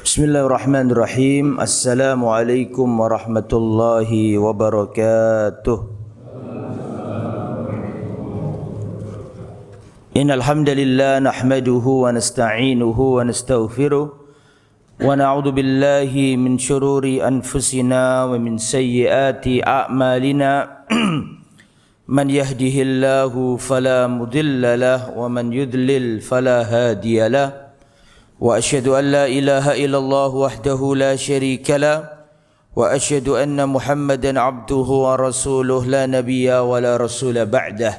Bismillahirrahmanirrahim. Assalamualaikum warahmatullahi wabarakatuh. Innal hamdalillah nahmaduhu wa nasta'inuhu wa nastaghfiruh wa na'udzu billahi min shururi anfusina wa min sayyiati a'malina. Man yahdihillahu fala mudilla lahu wa man yudlil fala hadiya lahu. Wa asyhadu an la ilaha illallah wahdahu la syarika lah wa asyhadu anna Muhammadan abduhu wa rasuluh la nabiyya wa la rasula ba'dah.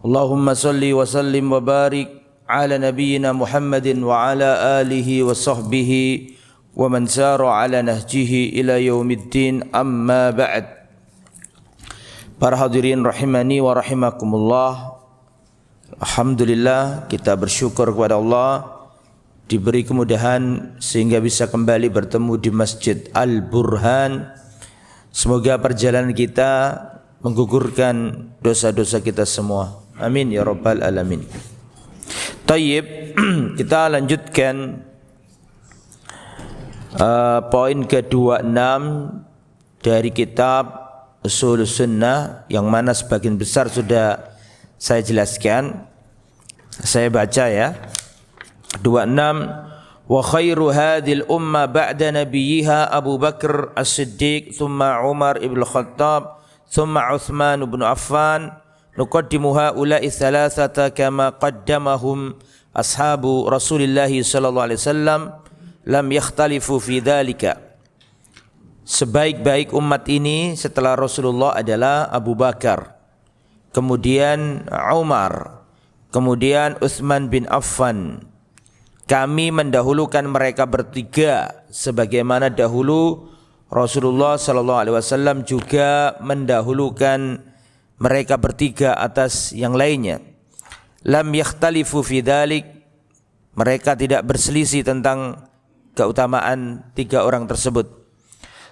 Allahumma salli wa sallim wa barik ala nabiyyina Muhammadin wa ala alihi wa sahbihi wa man sara ala nahjihi ila yaumiddin, amma ba'd. Para hadirin rahimani wa rahimakumullah, alhamdulillah kita bersyukur kepada Allah diberi kemudahan sehingga bisa kembali bertemu di Masjid Al-Burhan. Semoga perjalanan kita menggugurkan dosa-dosa kita semua. Amin ya rabbal alamin. Tayyib, kita lanjutkan poin ke-26 dari kitab Ushulus Sunnah, yang mana sebagian besar sudah saya jelaskan. Saya baca ya. 26. Wa khairu hadhil umma ba'da nabiyha Abu Bakr As-Siddiq thumma Umar ibn Khattab thumma Uthman ibn Affan, nuqaddimu haula'i thalathata kama qaddamahum ashabu Rasulillah sallallahu alaihi wasallam lam yakhtalifu fi dhalika. Sebaik-baik umat ini setelah Rasulullah adalah Abu Bakar, kemudian Umar, kemudian Uthman bin Affan. Kami mendahulukan mereka bertiga sebagaimana dahulu Rasulullah sallallahu alaihi wasallam juga mendahulukan mereka bertiga atas yang lainnya. Lam yakhtalifu fi dzalik, mereka tidak berselisih tentang keutamaan tiga orang tersebut.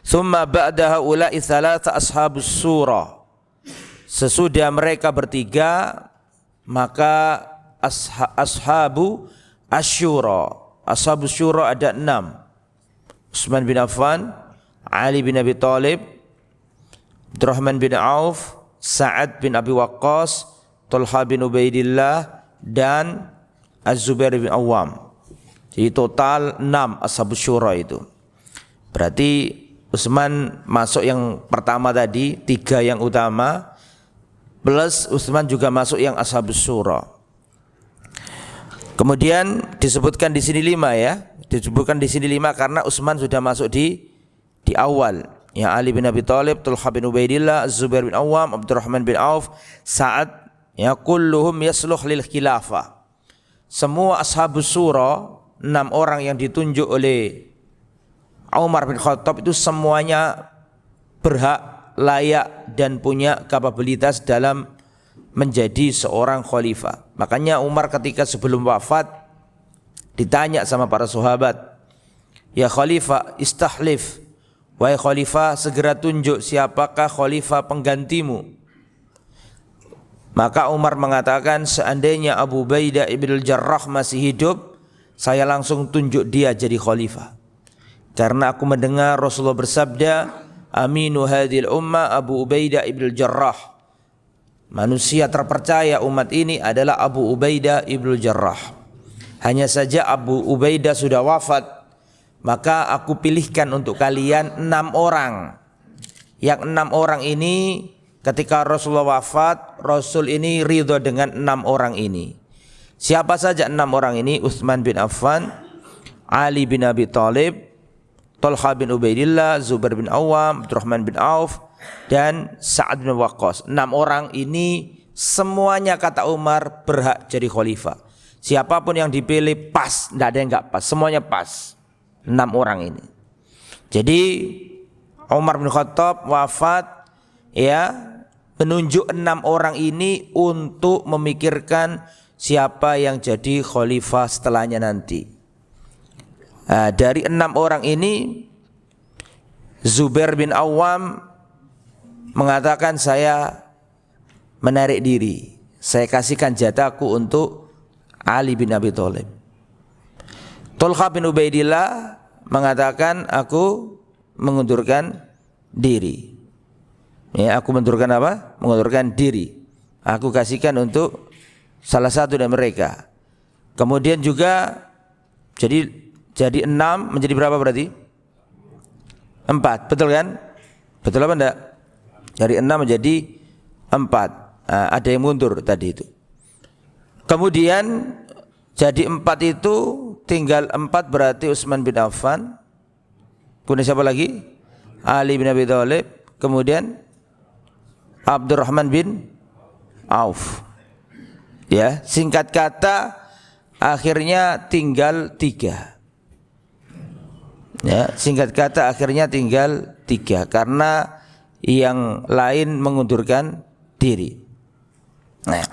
Tsumma ba'da haula'i tsalatsa ashabus surah, sesudah mereka bertiga maka ashabu Asyura. Ashabus syura ada 6. Utsman bin Affan, Ali bin Abi Thalib, Abdurrahman bin Auf, Sa'ad bin Abi Waqqas, Talha bin Ubaidillah, dan Az-Zubair bin Awam. Jadi total 6 ashabus syura itu. Berarti Utsman masuk yang pertama tadi, 3 yang utama, plus Utsman juga masuk yang ashabus syura. Kemudian disebutkan di sini 5 ya. Disebutkan di sini 5 karena Utsman sudah masuk di awal. Ya, Ali bin Abi Thalib, Talha bin Ubaidillah, Az-Zubair bin Awam, Abdurrahman bin Auf, Sa'ad, ya kulluhum yasluh lil khilafah. Semua ashabus syura, 6 orang yang ditunjuk oleh Umar bin Khattab itu semuanya berhak, layak dan punya kapabilitas dalam menjadi seorang khalifah. Makanya Umar ketika sebelum wafat ditanya sama para sahabat, "Ya khalifah, istahlif. Wahai khalifah, segera tunjuk siapakah khalifah penggantimu." Maka Umar mengatakan, seandainya Abu Ubaidah ibn al-Jarrah masih hidup, saya langsung tunjuk dia jadi khalifah. Karena aku mendengar Rasulullah bersabda, "Aminu hadhil ummah Abu Ubaidah ibn al-Jarrah." Manusia terpercaya umat ini adalah Abu Ubaidah ibn Jarrah. Hanya saja Abu Ubaidah sudah wafat, maka aku pilihkan untuk kalian 6 orang. Yang 6 orang ini ketika Rasulullah wafat, Rasul ini ridho dengan 6 orang ini. Siapa saja 6 orang ini? Utsman bin Affan, Ali bin Abi Thalib, Talha bin Ubaidillah, Zubair bin Awam, Abdurrahman bin Auf, dan Sa'ad bin Waqqas. 6 orang ini semuanya kata Umar berhak jadi khalifah. Siapapun yang dipilih pas, tidak ada yang enggak pas, semuanya pas. 6 orang ini. Jadi Umar bin Khattab wafat ya menunjuk 6 orang ini untuk memikirkan siapa yang jadi khalifah setelahnya nanti. Nah, dari 6 orang ini Zubair bin Awam mengatakan, saya menarik diri, saya kasihkan jatahku untuk Ali bin Abi Thalib. Talha bin Ubaidillah mengatakan aku mengundurkan diri. Ya, aku mengundurkan apa? Mengundurkan diri. Aku kasihkan untuk salah satu dari mereka. Kemudian juga jadi 6 menjadi berapa berarti? 4, betul kan? Betul apa enggak? Dari 6 menjadi 4. Ada yang mundur tadi itu. Kemudian jadi 4 itu tinggal 4 berarti Utsman bin Affan. Kemudian siapa lagi? Ali bin Abi Thalib. Kemudian Abdurrahman bin Auf. Ya, singkat kata akhirnya tinggal 3. Ya, singkat kata akhirnya tinggal 3 karena yang lain mengundurkan diri. Nah,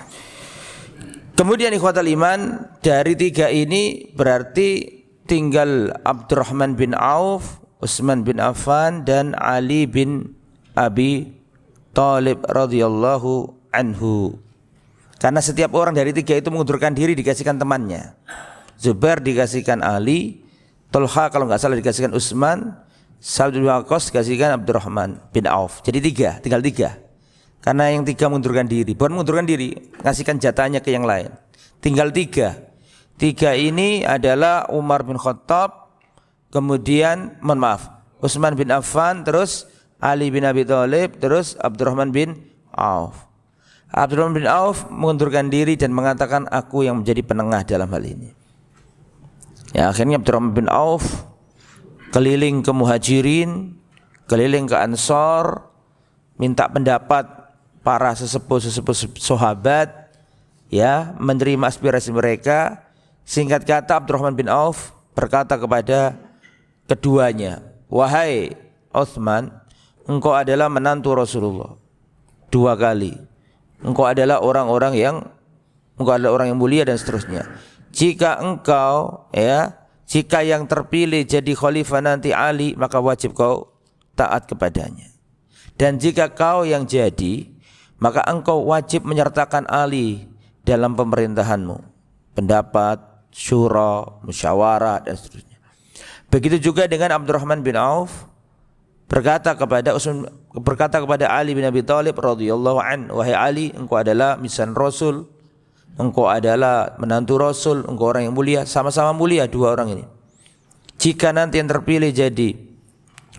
kemudian ikhwatal iman, dari 3 ini berarti tinggal Abdurrahman bin Auf, Utsman bin Affan dan Ali bin Abi Thalib radhiyallahu anhu. Karena setiap orang dari 3 itu mengundurkan diri dikasihkan temannya. Zubair dikasihkan Ali, Tolha kalau nggak salah dikasihkan Utsman, Sa'd bin Waqqas dikasihkan Abdurrahman bin Auf. Jadi 3, tinggal 3. Karena yang 3 mengundurkan diri, bukan mengundurkan diri, kasihkan jatahnya ke yang lain. Tinggal 3. 3 ini adalah Umar bin Khattab, kemudian Utsman bin Affan, terus Ali bin Abi Thalib, terus Abdurrahman bin Auf. Abdurrahman bin Auf mengundurkan diri dan mengatakan aku yang menjadi penengah dalam hal ini. Ya, akhirnya Abdurrahman bin Auf keliling ke Muhajirin, keliling ke Ansor, minta pendapat para sesepuh sahabat, ya, menerima aspirasi mereka. Singkat kata Abdurrahman bin Auf berkata kepada keduanya, wahai Utsman, engkau adalah menantu Rasulullah 2 kali. Engkau adalah orang yang mulia dan seterusnya. Jika yang terpilih jadi khalifah nanti Ali, maka wajib kau taat kepadanya. Dan jika kau yang jadi, maka engkau wajib menyertakan Ali dalam pemerintahanmu. Pendapat, syura, musyawarah dan seterusnya. Begitu juga dengan Abdurrahman bin Auf berkata kepada Ali bin Abi Thalib radhiyallahu an, wahai Ali, engkau adalah misan Rasul, engkau adalah menantu Rasul, engkau orang yang mulia, sama-sama mulia 2 orang ini. Jika nanti yang terpilih jadi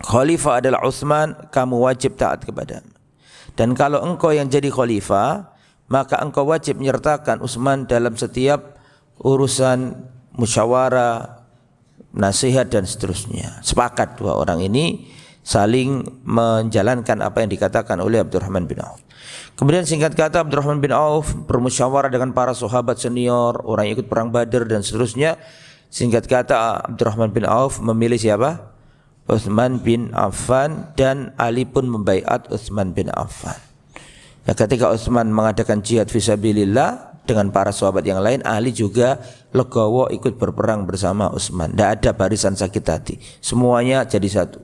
khalifah adalah Utsman, kamu wajib taat kepadanya. Dan kalau engkau yang jadi khalifah, maka engkau wajib menyertakan Utsman dalam setiap urusan musyawarah, nasihat dan seterusnya. Sepakat 2 orang ini saling menjalankan apa yang dikatakan oleh Abdurrahman bin Auf. Kemudian singkat kata Abdurrahman bin Auf bermusyawarah dengan para sahabat senior, orang yang ikut perang Badar dan seterusnya. Singkat kata Abdurrahman bin Auf memilih siapa? Utsman bin Affan, dan Ali pun membaiat Utsman bin Affan. Ya, ketika Utsman mengadakan jihad fisabilillah dengan para sahabat yang lain, Ali juga legowo ikut berperang bersama Utsman. Tidak ada barisan sakit hati, semuanya jadi satu.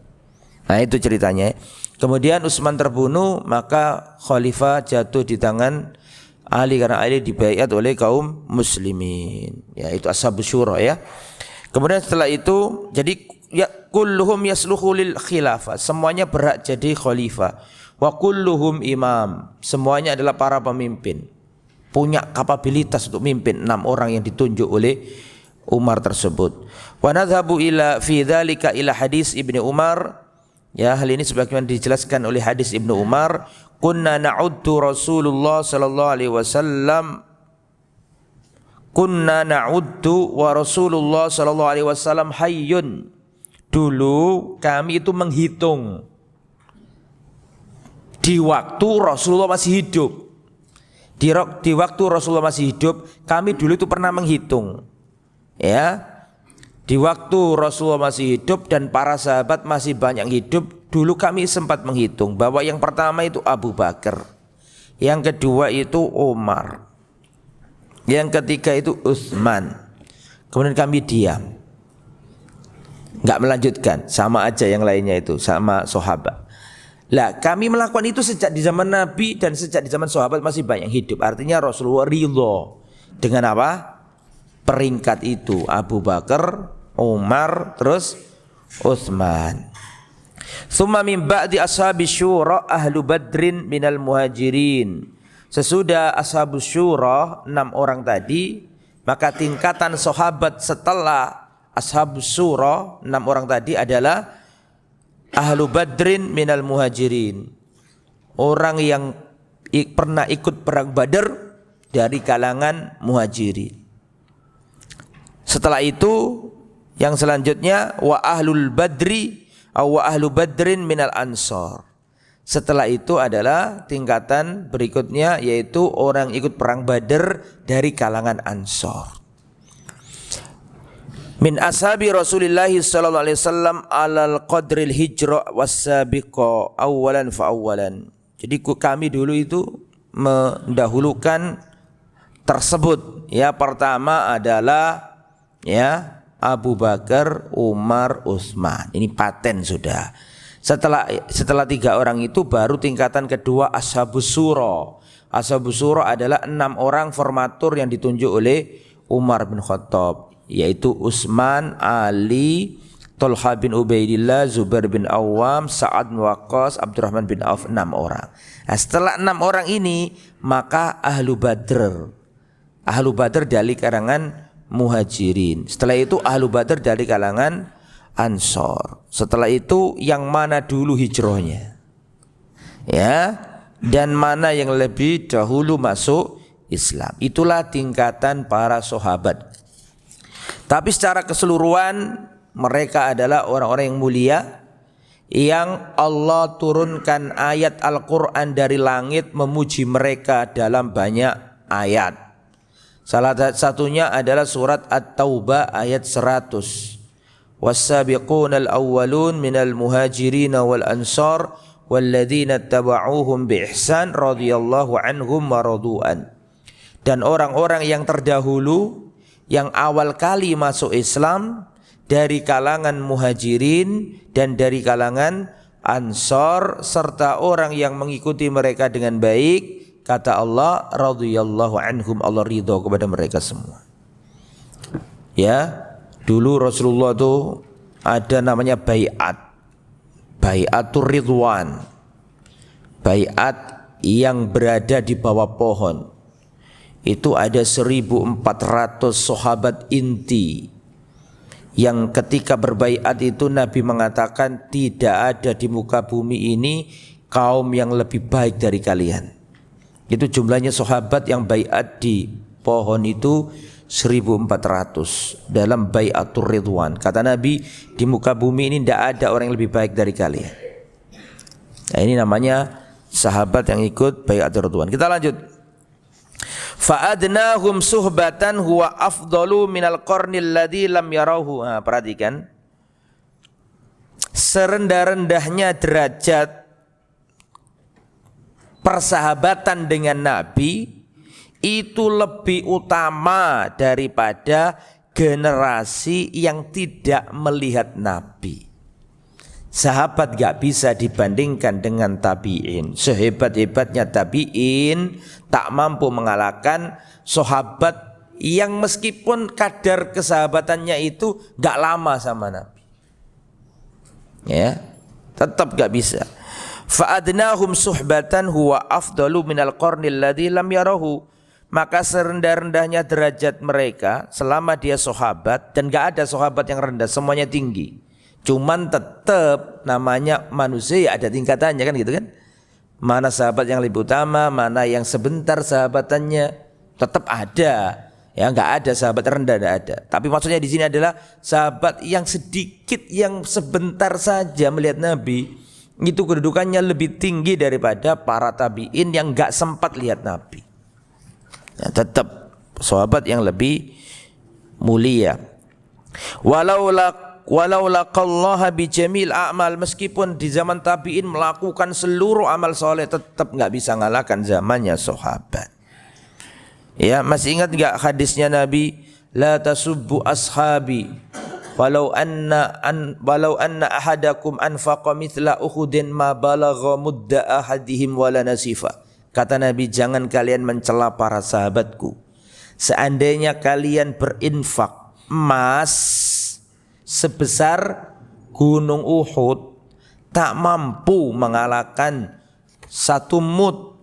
Nah, itu ceritanya. Kemudian Utsman terbunuh, maka khalifah jatuh di tangan Ali karena Ali dibaiat oleh kaum muslimin. Ya, itu ashabus syura ya. Kemudian setelah itu jadi ya kulluhum yasluhu lil khilafah. Semuanya berhak jadi khalifah. Wa kulluhum imam. Semuanya adalah para pemimpin. Punya kapabilitas untuk mimpin 6 orang yang ditunjuk oleh Umar tersebut. Wa nadhhabu ila fi dzalika ila hadis Ibnu Umar. Ya, hal ini sebagaimana dijelaskan oleh hadis Ibnu Umar, kunna na'uddu Rasulullah sallallahu alaihi wasallam, kunna na'uddu wa Rasulullah sallallahu alaihi wasallam hayyun. Dulu kami itu menghitung di waktu Rasulullah masih hidup. Di waktu Rasulullah masih hidup, kami dulu itu pernah menghitung. Ya. Di waktu Rasulullah masih hidup dan para sahabat masih banyak hidup, dulu kami sempat menghitung bahwa yang pertama itu Abu Bakar, yang kedua itu Umar, yang ketiga itu Utsman. Kemudian kami diam, nggak melanjutkan, sama aja yang lainnya itu sama sahabat. Lah, kami melakukan itu sejak di zaman Nabi dan sejak di zaman sahabat masih banyak hidup. Artinya Rasulullah ridho dengan apa? Peringkat itu Abu Bakar, Umar, terus Utsman. Tsumma min ba'di ashabi syura ahlu badrin minal muhajirin. Sesudah ashabus syura 6 orang tadi, maka tingkatan sahabat setelah ashabus syura 6 orang tadi adalah ahlu badrin minal muhajirin. Orang yang pernah ikut perang Badar dari kalangan muhajirin. Setelah itu yang selanjutnya wa ahlul badri wa ahlu badrin minal ansor. Setelah itu adalah tingkatan berikutnya, yaitu orang ikut perang Badar dari kalangan Ansor. Min ashabi Rasulillah sallallahu alaihi wasallam alal qadril hijrah wasabiqa awalan fa awalan. Jadi kami dulu itu mendahulukan tersebut. Ya, pertama adalah ya Abu Bakar, Umar, Utsman. Ini paten sudah. Setelah 3 orang itu baru tingkatan kedua Ashabus Syura. Ashabus Syura adalah 6 orang formatur yang ditunjuk oleh Umar bin Khattab, yaitu Utsman, Ali, Thalhah bin Ubaidillah, Zubair bin Awam, Sa'ad bin Waqqas, Abdurrahman bin Auf, 6 orang. Nah, setelah 6 orang ini maka Ahlu Badr. Ahlu Badr dari kalangan Muhajirin. Setelah itu Ahlu Badr dari kalangan Ansor. Setelah itu yang mana dulu hijrahnya, ya, dan mana yang lebih dahulu masuk Islam. Itulah tingkatan para sahabat. Tapi secara keseluruhan mereka adalah orang-orang yang mulia, yang Allah turunkan ayat Al-Quran dari langit memuji mereka dalam banyak ayat. Salah satunya adalah surat At-Taubah ayat 100. Was-sabiqunal awwalun minal muhajirin wal ansar walladzina tabauhum bi ihsan radhiyallahu anhum wa radu'an. Dan orang-orang yang terdahulu yang awal kali masuk Islam dari kalangan muhajirin dan dari kalangan ansor, serta orang yang mengikuti mereka dengan baik, kata Allah, radhiyallahu anhum, Allah ridha kepada mereka semua. Ya, dulu Rasulullah itu ada namanya bai'atur ridwan, bai'at yang berada di bawah pohon. Itu ada 1.400 sahabat inti yang ketika berbaiat itu Nabi mengatakan tidak ada di muka bumi ini kaum yang lebih baik dari kalian. Itu jumlahnya sahabat yang baiat di pohon itu 1.400 dalam baiatur ridwan. Kata Nabi, di muka bumi ini tidak ada orang yang lebih baik dari kalian. Nah, ini namanya sahabat yang ikut baiatur ridwan. Kita lanjut. Fa'adnahum suhbatan huwa afdalu minal qarnil ladzi lam yarahu. Nah, perhatikan, serendah-rendahnya derajat persahabatan dengan Nabi itu lebih utama daripada generasi yang tidak melihat Nabi. Sahabat gak bisa dibandingkan dengan tabi'in. Sehebat-hebatnya tabi'in tak mampu mengalahkan sahabat yang meskipun kadar kesahabatannya itu gak lama sama Nabi. Ya, tetap gak bisa. Fa'adnahum suhbatan huwa afdalu minal qarnil ladzi lam yarahu. Maka serendah-rendahnya derajat mereka selama dia sahabat, dan gak ada sahabat yang rendah, semuanya tinggi. Cuman tetap namanya manusia ya ada tingkatannya kan gitu kan. Mana sahabat yang lebih utama, mana yang sebentar sahabatannya, tetap ada. Ya, enggak ada sahabat rendah, enggak ada. Tapi maksudnya di sini adalah sahabat yang sedikit, yang sebentar saja melihat Nabi, itu kedudukannya lebih tinggi daripada para tabi'in yang enggak sempat lihat Nabi. Ya, tetap sahabat yang lebih mulia. Walau laqallaha bijamil a'mal, meskipun di zaman tabi'in melakukan seluruh amal soleh, tetap enggak bisa ngalahkan zamannya sahabat. Ya, masih ingat enggak hadisnya Nabi, la tasubbu ashabi walau anna ahadakum anfaqa mithla uhudin ma balagha mudda ahadihim wala nasifa. Kata Nabi, jangan kalian mencela para sahabatku. Seandainya kalian berinfak emas sebesar Gunung Uhud tak mampu mengalahkan 1 mud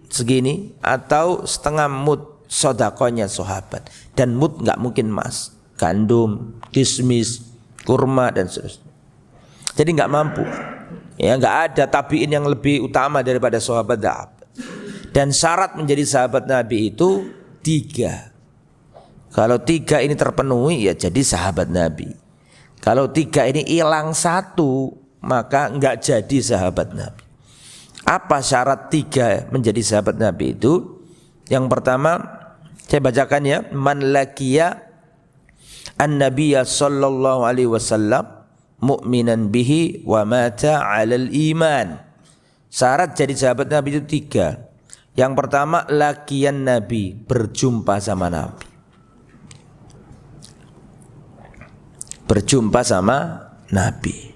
segini atau setengah mud sedekahnya sahabat. Dan mud nggak mungkin emas, gandum, kismis, kurma dan seterusnya. Jadi nggak mampu. Ya, nggak ada tabiin yang lebih utama daripada sahabat. Dan syarat menjadi sahabat Nabi itu 3. Kalau 3 ini terpenuhi ya jadi sahabat Nabi. Kalau 3 ini hilang 1 maka enggak jadi sahabat Nabi. Apa syarat 3 menjadi sahabat Nabi itu? Yang pertama saya bacakan ya, man laqiya an-nabiyya sallallahu alaihi wasallam mu'minan bihi wa mata 'alal iman. Syarat jadi sahabat Nabi itu 3. Yang pertama laqiyan Nabi, berjumpa sama Nabi. Berjumpa sama Nabi,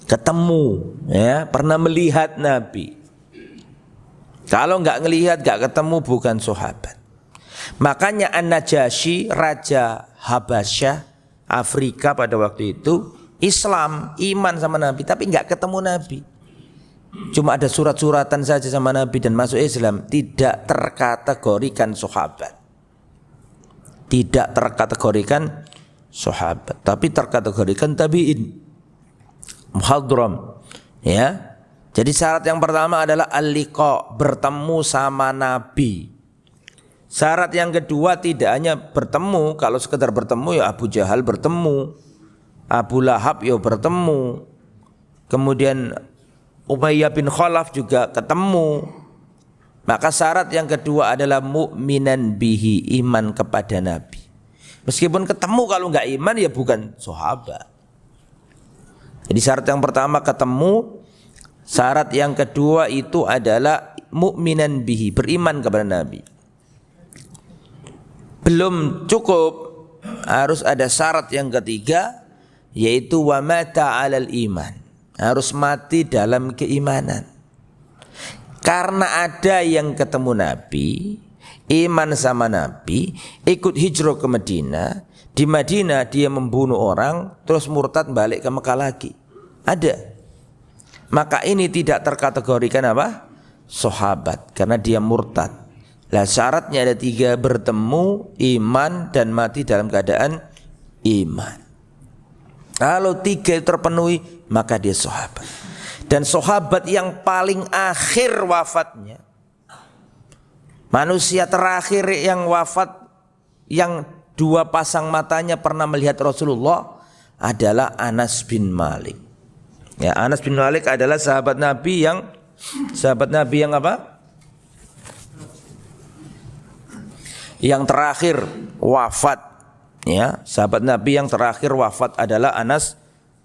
ketemu, ya, pernah melihat Nabi. Kalau nggak ngelihat, nggak ketemu, bukan sahabat. Makanya An-Najasyi, Raja Habasyah Afrika pada waktu itu Islam, iman sama Nabi, tapi nggak ketemu Nabi. Cuma ada surat-suratan saja sama Nabi dan masuk Islam, tidak terkategorikan sahabat. Tidak terkategorikan sahabat, tapi terkategorikan tabi'in, muhadram, ya. Jadi syarat yang pertama adalah al-liqa, bertemu sama Nabi. Syarat yang kedua tidak hanya bertemu, kalau sekedar bertemu ya Abu Jahal bertemu, Abu Lahab ya bertemu, kemudian Umayyah bin Khalaf juga ketemu. Maka syarat yang kedua adalah mu'minan bihi, iman kepada Nabi. Meskipun ketemu, kalau nggak iman ya bukan sahabat. Jadi syarat yang pertama ketemu, syarat yang kedua itu adalah mu'minan bihi, beriman kepada Nabi. Belum cukup, harus ada syarat yang ketiga, yaitu wa mata 'alal iman, harus mati dalam keimanan. Karena ada yang ketemu Nabi, iman sama Nabi, ikut hijrah ke Madinah. Di Madinah dia membunuh orang, terus murtad balik ke Mekah lagi. Ada. Maka ini tidak terkategorikan apa? Sahabat, karena dia murtad. Lah syaratnya ada 3, bertemu, iman, dan mati dalam keadaan iman. Kalau 3 terpenuhi, maka dia sahabat. Dan sahabat yang paling akhir wafatnya, manusia terakhir yang wafat, yang 2 pasang matanya pernah melihat Rasulullah, adalah Anas bin Malik. Ya, Anas bin Malik adalah sahabat Nabi yang apa? Yang terakhir wafat. Ya, sahabat Nabi yang terakhir wafat adalah Anas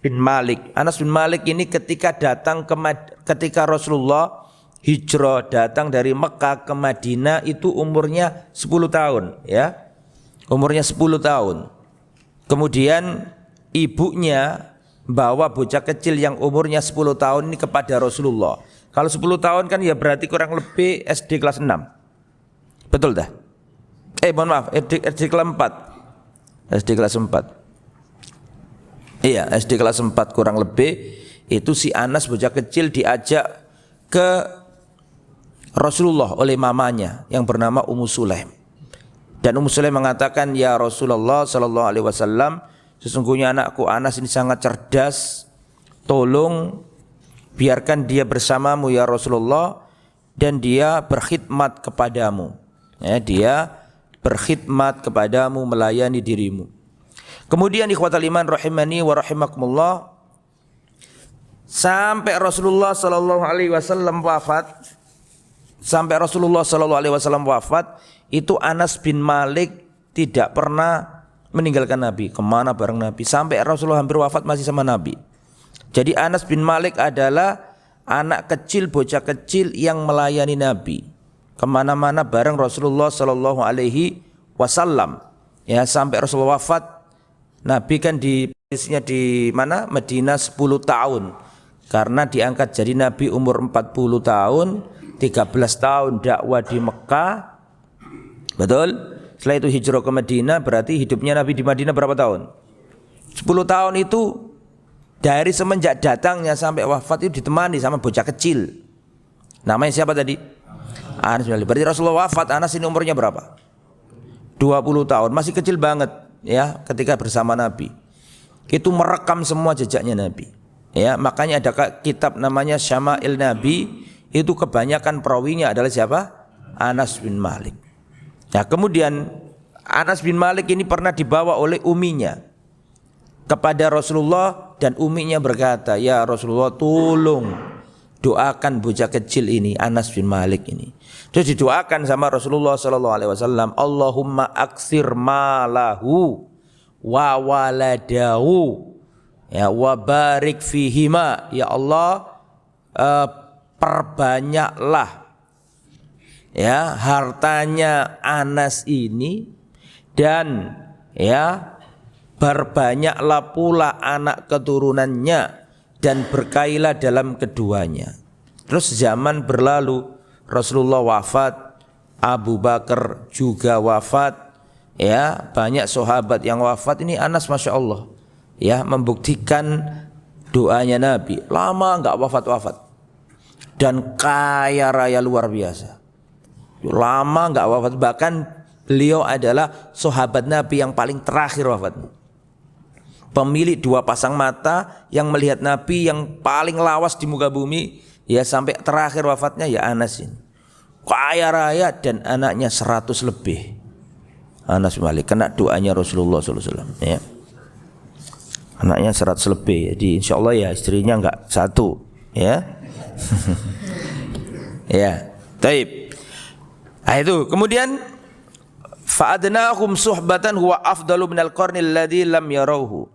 bin Malik. Anas bin Malik ini ketika Rasulullah hijrah datang dari Mekah ke Madinah itu umurnya 10 tahun, ya. Umurnya 10 tahun. Kemudian ibunya bawa bocah kecil yang umurnya 10 tahun ini kepada Rasulullah. Kalau 10 tahun kan ya berarti kurang lebih SD kelas 6. Betul dah? Mohon maaf, SD kelas 4. SD kelas 4. Iya, SD kelas 4 kurang lebih. Itu si Anas bocah kecil diajak ke Rasulullah oleh mamanya yang bernama Ummu Sulaim. Dan Ummu Sulaim mengatakan, "Ya Rasulullah sallallahu alaihi wasallam, sesungguhnya anakku Anas ini sangat cerdas. Tolong biarkan dia bersamamu ya Rasulullah, dan dia berkhidmat kepadamu." Ya, dia berkhidmat kepadamu, melayani dirimu. Kemudian ikhwatal iman rahimani wa rahimakumullah, sampai Rasulullah sallallahu alaihi wasallam wafat, itu Anas bin Malik tidak pernah meninggalkan Nabi, kemana bareng Nabi, sampai Rasulullah hampir wafat masih sama Nabi. Jadi Anas bin Malik adalah anak kecil, bocah kecil yang melayani Nabi, kemana-mana bareng Rasulullah sallallahu alaihi wasallam. Ya, sampai Rasulullah wafat, Nabi kan di mana? Madinah 10 tahun. Karena diangkat jadi Nabi umur 40 tahun, 13 tahun dakwah di Mekah. Betul? Setelah itu hijrah ke Madinah, berarti hidupnya Nabi di Madinah berapa tahun? 10 tahun itu Dari semenjak datangnya sampai wafat itu ditemani sama bocah kecil. Namanya siapa tadi? Anas bin Malik. Berarti Rasulullah wafat, Anas ini umurnya berapa? 20 tahun, masih kecil banget ya ketika bersama Nabi. Itu merekam semua jejaknya Nabi. Ya, makanya ada kitab namanya Syama'il Nabi, itu kebanyakan perawinya adalah siapa? Anas bin Malik. Nah, kemudian Anas bin Malik ini pernah dibawa oleh uminya kepada Rasulullah dan uminya berkata, "Ya Rasulullah, tolong doakan bocah kecil ini, Anas bin Malik ini." Terus didoakan sama Rasulullah sallallahu alaihi wasallam, "Allahumma aksir malahu wa waladahu ya wa barik fihima." Ya Allah, perbanyaklah ya hartanya Anas ini, dan ya berbanyaklah pula anak keturunannya, dan berkailah dalam keduanya. Terus zaman berlalu, Rasulullah wafat, Abu Bakar juga wafat, ya banyak sahabat yang wafat. Ini Anas masya Allah ya membuktikan doanya Nabi, lama nggak wafat-wafat dan kaya raya luar biasa, lama nggak wafat. Bahkan beliau adalah sahabat Nabi yang paling terakhir wafatnya, pemilik dua pasang mata yang melihat Nabi yang paling lawas di muka bumi, ya sampai terakhir wafatnya ya Anas ini. Kaya raya dan anaknya 100 lebih. Anas bin Malik kena doanya Rasulullah SAW ya. Anaknya 100 lebih, jadi insya Allah ya istrinya enggak satu ya. Ya, taib. Nah, itu kemudian fa'adnahum suhbatan huwa afdalu minal qarnil ladzi lam yarauhu.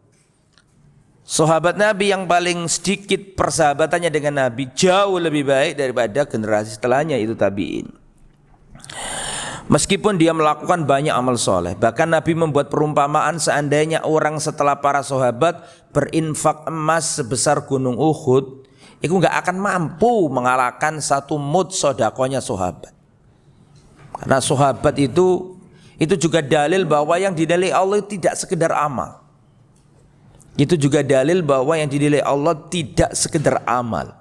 Sahabat Nabi yang paling sedikit persahabatannya dengan Nabi jauh lebih baik daripada generasi setelahnya, itu tabi'in. Meskipun dia melakukan banyak amal soleh, bahkan Nabi membuat perumpamaan seandainya orang setelah para sahabat berinfak emas sebesar gunung Uhud, itu nggak akan mampu mengalahkan satu mud sodakonya sahabat. Karena sahabat itu juga dalil bahwa yang dinilai Allah tidak sekedar amal. Itu juga dalil bahwa yang dinilai Allah tidak sekedar amal,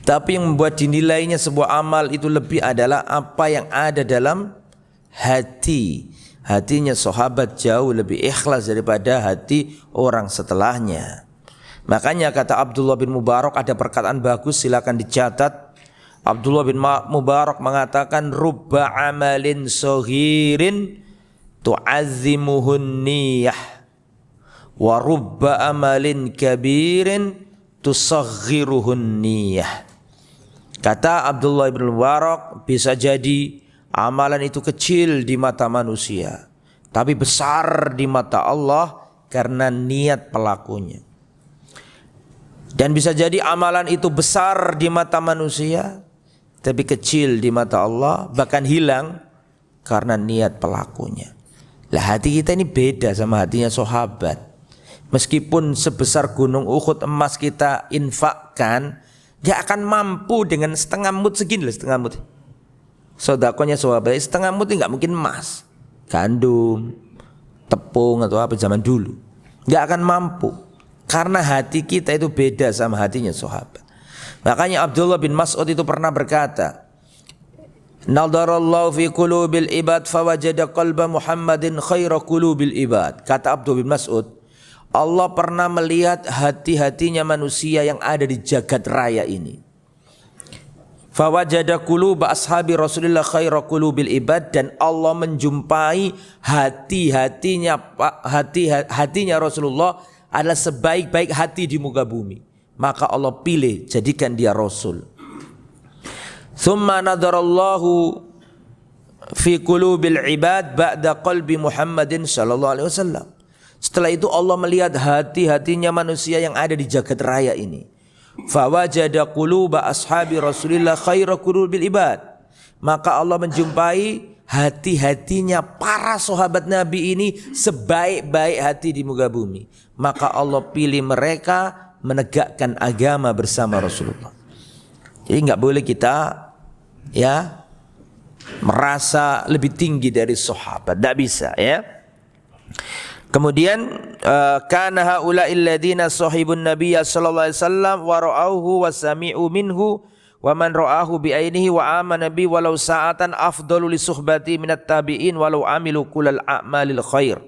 tapi yang membuat dinilainya sebuah amal itu lebih adalah apa yang ada dalam hati. Hatinya sahabat jauh lebih ikhlas daripada hati orang setelahnya. Makanya kata Abdullah bin Mubarak, ada perkataan bagus silakan dicatat. Abdullah bin Mubarak mengatakan, "Rubba amalin saghirin tu'azzimuhun niyah, wa rubba amalin kabirin tusaghiruhun niyah." Kata Abdullah bin Mubarak, bisa jadi amalan itu kecil di mata manusia, tapi besar di mata Allah karena niat pelakunya. Dan bisa jadi amalan itu besar di mata manusia, tapi kecil di mata Allah, bahkan hilang karena niat pelakunya. Lah hati kita ini beda sama hatinya sahabat. Meskipun sebesar gunung Uhud emas kita infakkan, dia akan mampu dengan setengah mud segini lah, setengah mud. Sodakonya sahabat setengah mud ini nggak mungkin emas, gandum, tepung atau apa zaman dulu, nggak akan mampu. Karena hati kita itu beda sama hatinya sahabat. Makanya Abdullah bin Mas'ud itu pernah berkata, "Nadarallahu fi qulubil ibad fawajada qalba Muhammadin khaira qulubil ibad." Kata Abdullah bin Mas'ud, Allah pernah melihat hati-hatinya manusia yang ada di jagat raya ini. Fawajada quluba ashabi Rasulillah khaira qulubil ibad, dan Allah menjumpai hatinya Rasulullah adalah sebaik-baik hati di muka bumi. Maka Allah pilih, jadikan dia Rasul. Thumma nadarallahu fi qulubil ibad ba'da qalbi Muhammadin sallallahu alaihi wasallam. Setelah itu Allah melihat hati-hatinya manusia yang ada di jagat raya ini. Fawajada quluba ashabi Rasulillah khaira qulubil ibad. Maka Allah menjumpai hati-hatinya para sahabat Nabi ini sebaik-baik hati di muka bumi. Maka Allah pilih mereka menegakkan agama bersama Rasulullah. Jadi nggak boleh kita ya merasa lebih tinggi dari sahabat, tidak bisa ya. Kemudian kana haula'il ladzina sahibun nabiyya sallallahu alaihi wasallam wa ra'awhu wa sami'u minhu wa man ra'ahu bi ainihi wa amana bi walau sa'atan afdalu li suhbati minat tabi'in walau amilu kullal a'malil khair.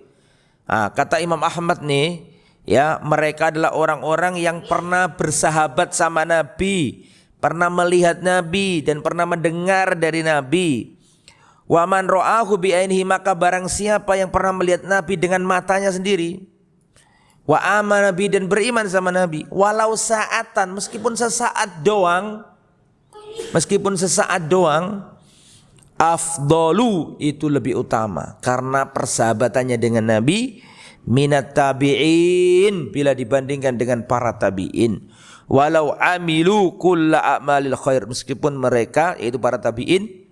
Kata Imam Ahmad nih, ya, mereka adalah orang-orang yang pernah bersahabat sama Nabi, pernah melihat Nabi dan pernah mendengar dari Nabi. Wa man ra'ahu bi ainihi, maka barang siapa yang pernah melihat Nabi dengan matanya sendiri, wa amana bi, dan beriman sama Nabi, walau saatan, meskipun sesaat doang, afdalu, itu lebih utama karena persahabatannya dengan Nabi, minat tabi'in, bila dibandingkan dengan para tabi'in, walau amilu kulla a'malil khair, meskipun mereka, yaitu para tabi'in,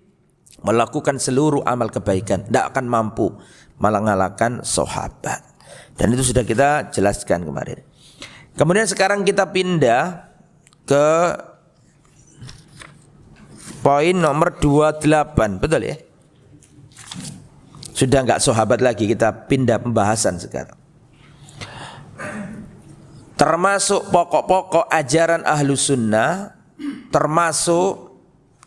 melakukan seluruh amal kebaikan, tidak akan mampu mengalahkan sahabat. Dan itu sudah kita jelaskan kemarin. Kemudian sekarang kita pindah ke poin nomor 28, betul ya? Sudah enggak sahabat lagi, kita pindah pembahasan sekarang. Termasuk pokok-pokok ajaran Ahlus Sunnah, termasuk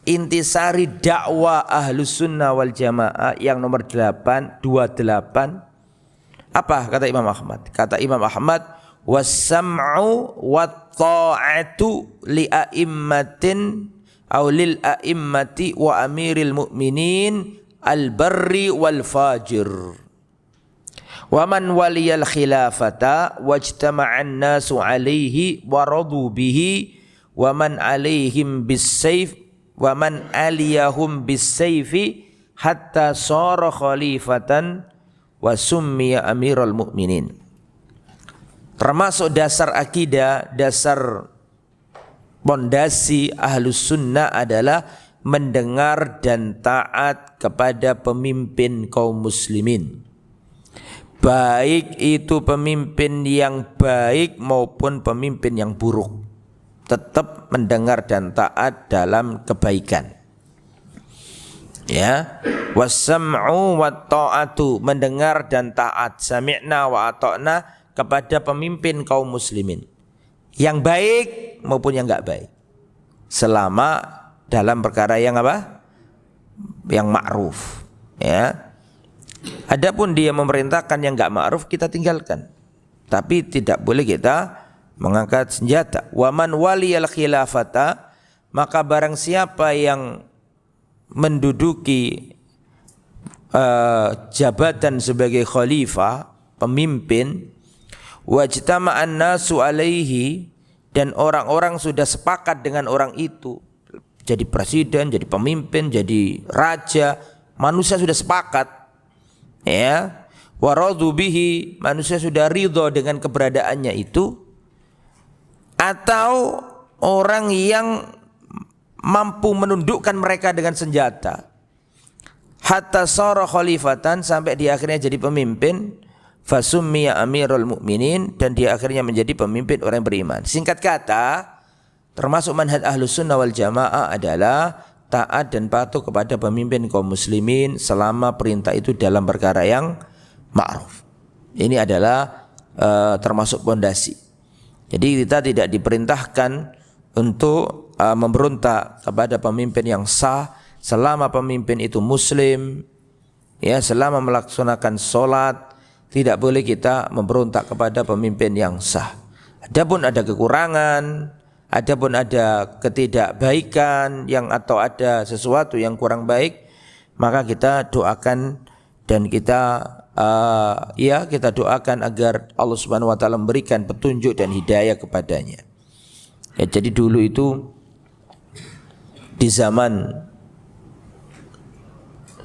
intisari dakwah Ahlus Sunnah wal Jamaah yang nomor 28. Apa kata Imam Ahmad? Kata Imam Ahmad, was-sam'u wat-ta'atu li a'immatin aw lil a'immati wa amiril mu'minin al-barri wal fajir. Wa man waliyal khilafata wajtama'an nasu alaihi wa radu bihi wa man alaihim bis-sayf wa man aliyahum bis-sayfi hatta sara khalifatan wa summiya amirul mu'minin. Termasuk dasar akidah, dasar pondasi Ahlus Sunnah adalah mendengar dan taat kepada pemimpin kaum muslimin, baik itu pemimpin yang baik maupun pemimpin yang buruk, tetap mendengar dan taat dalam kebaikan. Ya, was-sam'u wat-ta'atu, mendengar dan taat, sami'na wa ata'na, kepada pemimpin kaum muslimin, yang baik maupun yang enggak baik, selama dalam perkara yang apa? Yang ma'ruf, ya. Adapun dia memerintahkan yang enggak ma'ruf, kita tinggalkan. Tapi tidak boleh kita mengangkat senjata. Wa man waliyal khilafata, maka barang siapa yang menduduki jabatan sebagai khalifah, pemimpin, wajtama'an nasu alaihi, dan orang-orang sudah sepakat dengan orang itu, jadi presiden, jadi pemimpin, jadi raja, manusia sudah sepakat, ya, waradu bihi, manusia sudah ridho dengan keberadaannya itu, atau orang yang mampu menundukkan mereka dengan senjata, hatta sara khalifatan, sampai dia akhirnya jadi pemimpin, fasummiya amirul mu'minin, dan dia akhirnya menjadi pemimpin orang yang beriman. Singkat kata, termasuk manhaj Ahlus Sunnah wal Jamaah adalah taat dan patuh kepada pemimpin kaum muslimin selama perintah itu dalam perkara yang ma'ruf. Ini adalah termasuk pondasi. Jadi kita tidak diperintahkan untuk memberontak kepada pemimpin yang sah selama pemimpin itu muslim, ya, selama melaksanakan sholat. Tidak boleh kita memberontak kepada pemimpin yang sah. Adapun ada kekurangan, adapun ada ketidakbaikan yang, atau ada sesuatu yang kurang baik, maka kita doakan dan kita kita doakan agar Allah Subhanahu wa taala memberikan petunjuk dan hidayah kepadanya. Ya, jadi dulu itu di zaman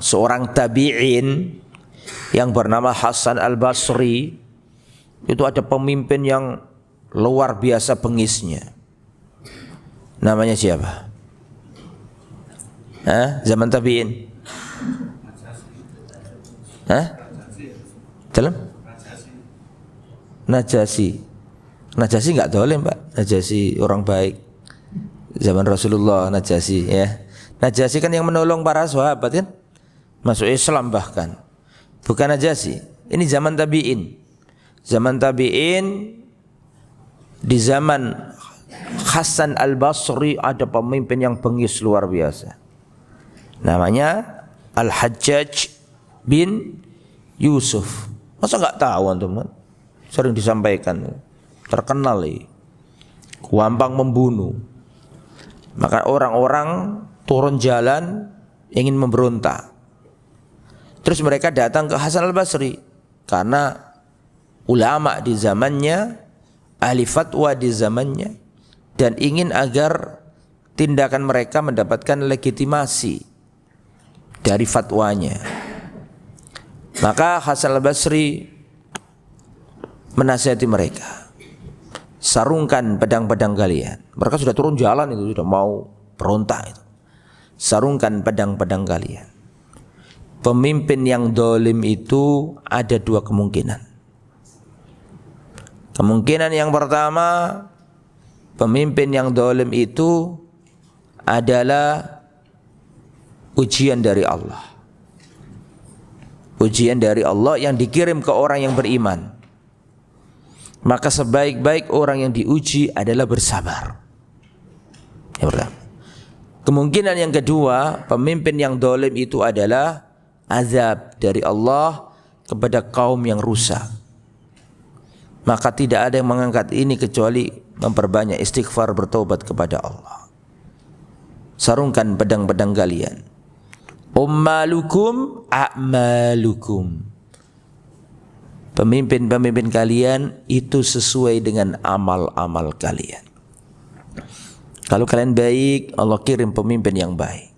seorang tabi'in yang bernama Hasan al-Basri, itu ada pemimpin yang luar biasa bengisnya. Namanya siapa? Zaman tabi'in. Dalam? Najasi. Najasi enggak dolim, Pak. Najasi orang baik. Zaman Rasulullah Najasi, ya. Najasi kan yang menolong para sahabat kan? Masuk Islam bahkan. Bukan Najasi. Ini zaman tabi'in. Zaman tabi'in, di zaman Hasan al-Basri ada pemimpin yang bengis luar biasa. Namanya Al-Hajjaj bin Yusuf. Masa nggak tahu teman? Sering disampaikan, terkenal nih, gampang membunuh. Maka orang-orang turun jalan ingin memberontak. Terus mereka datang ke Hasan al-Basri karena ulama di zamannya, ahli fatwa di zamannya, dan ingin agar tindakan mereka mendapatkan legitimasi dari fatwanya. Maka Hasan al-Basri menasihati mereka, sarungkan pedang-pedang kalian. Mereka sudah turun jalan itu, sudah mau berontak itu. Sarungkan pedang-pedang kalian. Pemimpin yang dolim itu ada dua kemungkinan. Kemungkinan yang pertama, pemimpin yang dolim itu adalah ujian dari Allah. Ujian dari Allah yang dikirim ke orang yang beriman. Maka sebaik-baik orang yang diuji adalah bersabar. Yang pertama. Kemungkinan yang kedua, pemimpin yang dolim itu adalah azab dari Allah kepada kaum yang rusak. Maka tidak ada yang mengangkat ini kecuali memperbanyak istighfar, bertobat kepada Allah. Sarungkan pedang-pedang kalian. Ummalukum a'malukum. Pemimpin-pemimpin kalian itu sesuai dengan amal-amal kalian. Kalau kalian baik, Allah kirim pemimpin yang baik.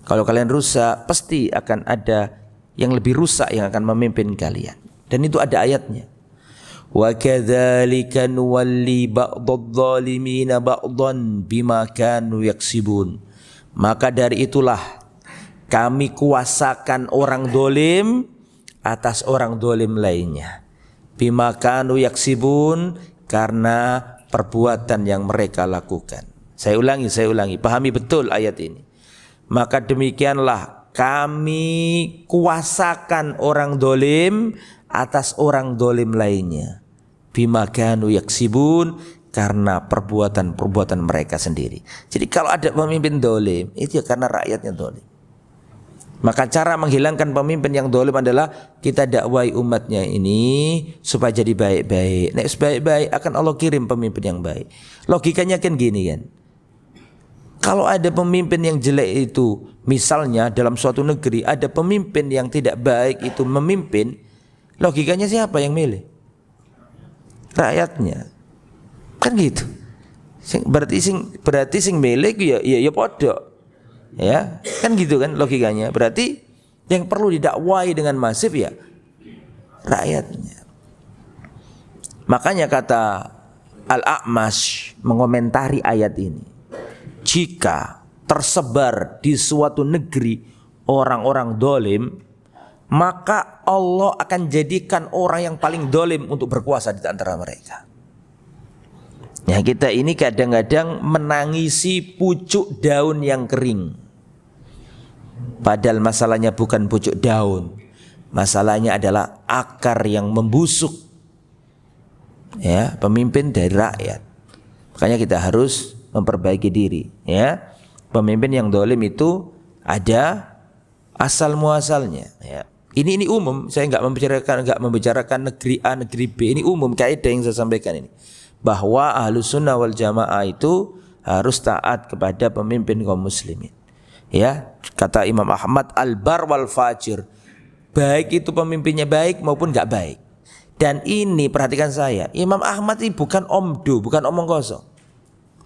Kalau kalian rusak, pasti akan ada yang lebih rusak yang akan memimpin kalian. Dan itu ada ayatnya. Wa kadzalika nuwalli ba'dadh-dhalimina ba'dhan bima kanu yaksibun. Maka dari itulah kami kuasakan orang dolim atas orang dolim lainnya. Bima kanu yaksibun, karena perbuatan yang mereka lakukan. Saya ulangi, pahami betul ayat ini. Maka demikianlah kami kuasakan orang dolim atas orang dolim lainnya. Bima kanu yaksibun, karena perbuatan-perbuatan mereka sendiri. Jadi kalau ada pemimpin dolim, itu ya karena rakyatnya dolim. Maka cara menghilangkan pemimpin yang dolim adalah kita dakwai umatnya ini supaya jadi baik-baik. Nek baik-baik akan Allah kirim pemimpin yang baik. Logikanya kan gini kan. Kalau ada pemimpin yang jelek itu, misalnya dalam suatu negeri ada pemimpin yang tidak baik itu memimpin, logikanya siapa yang milih? Rakyatnya. Kan gitu. Berarti sing milih ya podo. Ya, kan gitu kan logikanya. Berarti yang perlu didakwai dengan masif ya rakyatnya. Makanya kata Al-A'mash mengomentari ayat ini, jika tersebar di suatu negeri orang-orang dolim, maka Allah akan jadikan orang yang paling dolim untuk berkuasa di antara mereka. Ya, kita ini kadang-kadang menangisi pucuk daun yang kering. Padahal masalahnya bukan pucuk daun. Masalahnya adalah akar yang membusuk. Ya, pemimpin dari rakyat. Makanya kita harus memperbaiki diri, ya. Pemimpin yang dolim itu ada asal muasalnya, ya. Ini umum, saya enggak membicarakan negeri A, negeri B. Ini umum kaidah yang saya sampaikan ini. Bahwa Ahlus Sunnah wal Jamaah itu harus taat kepada pemimpin kaum muslimin. Ya, kata Imam Ahmad, al-bar wal fajir. Baik itu pemimpinnya baik maupun enggak baik. Dan ini perhatikan saya, Imam Ahmad ini bukan omdo, bukan omong kosong.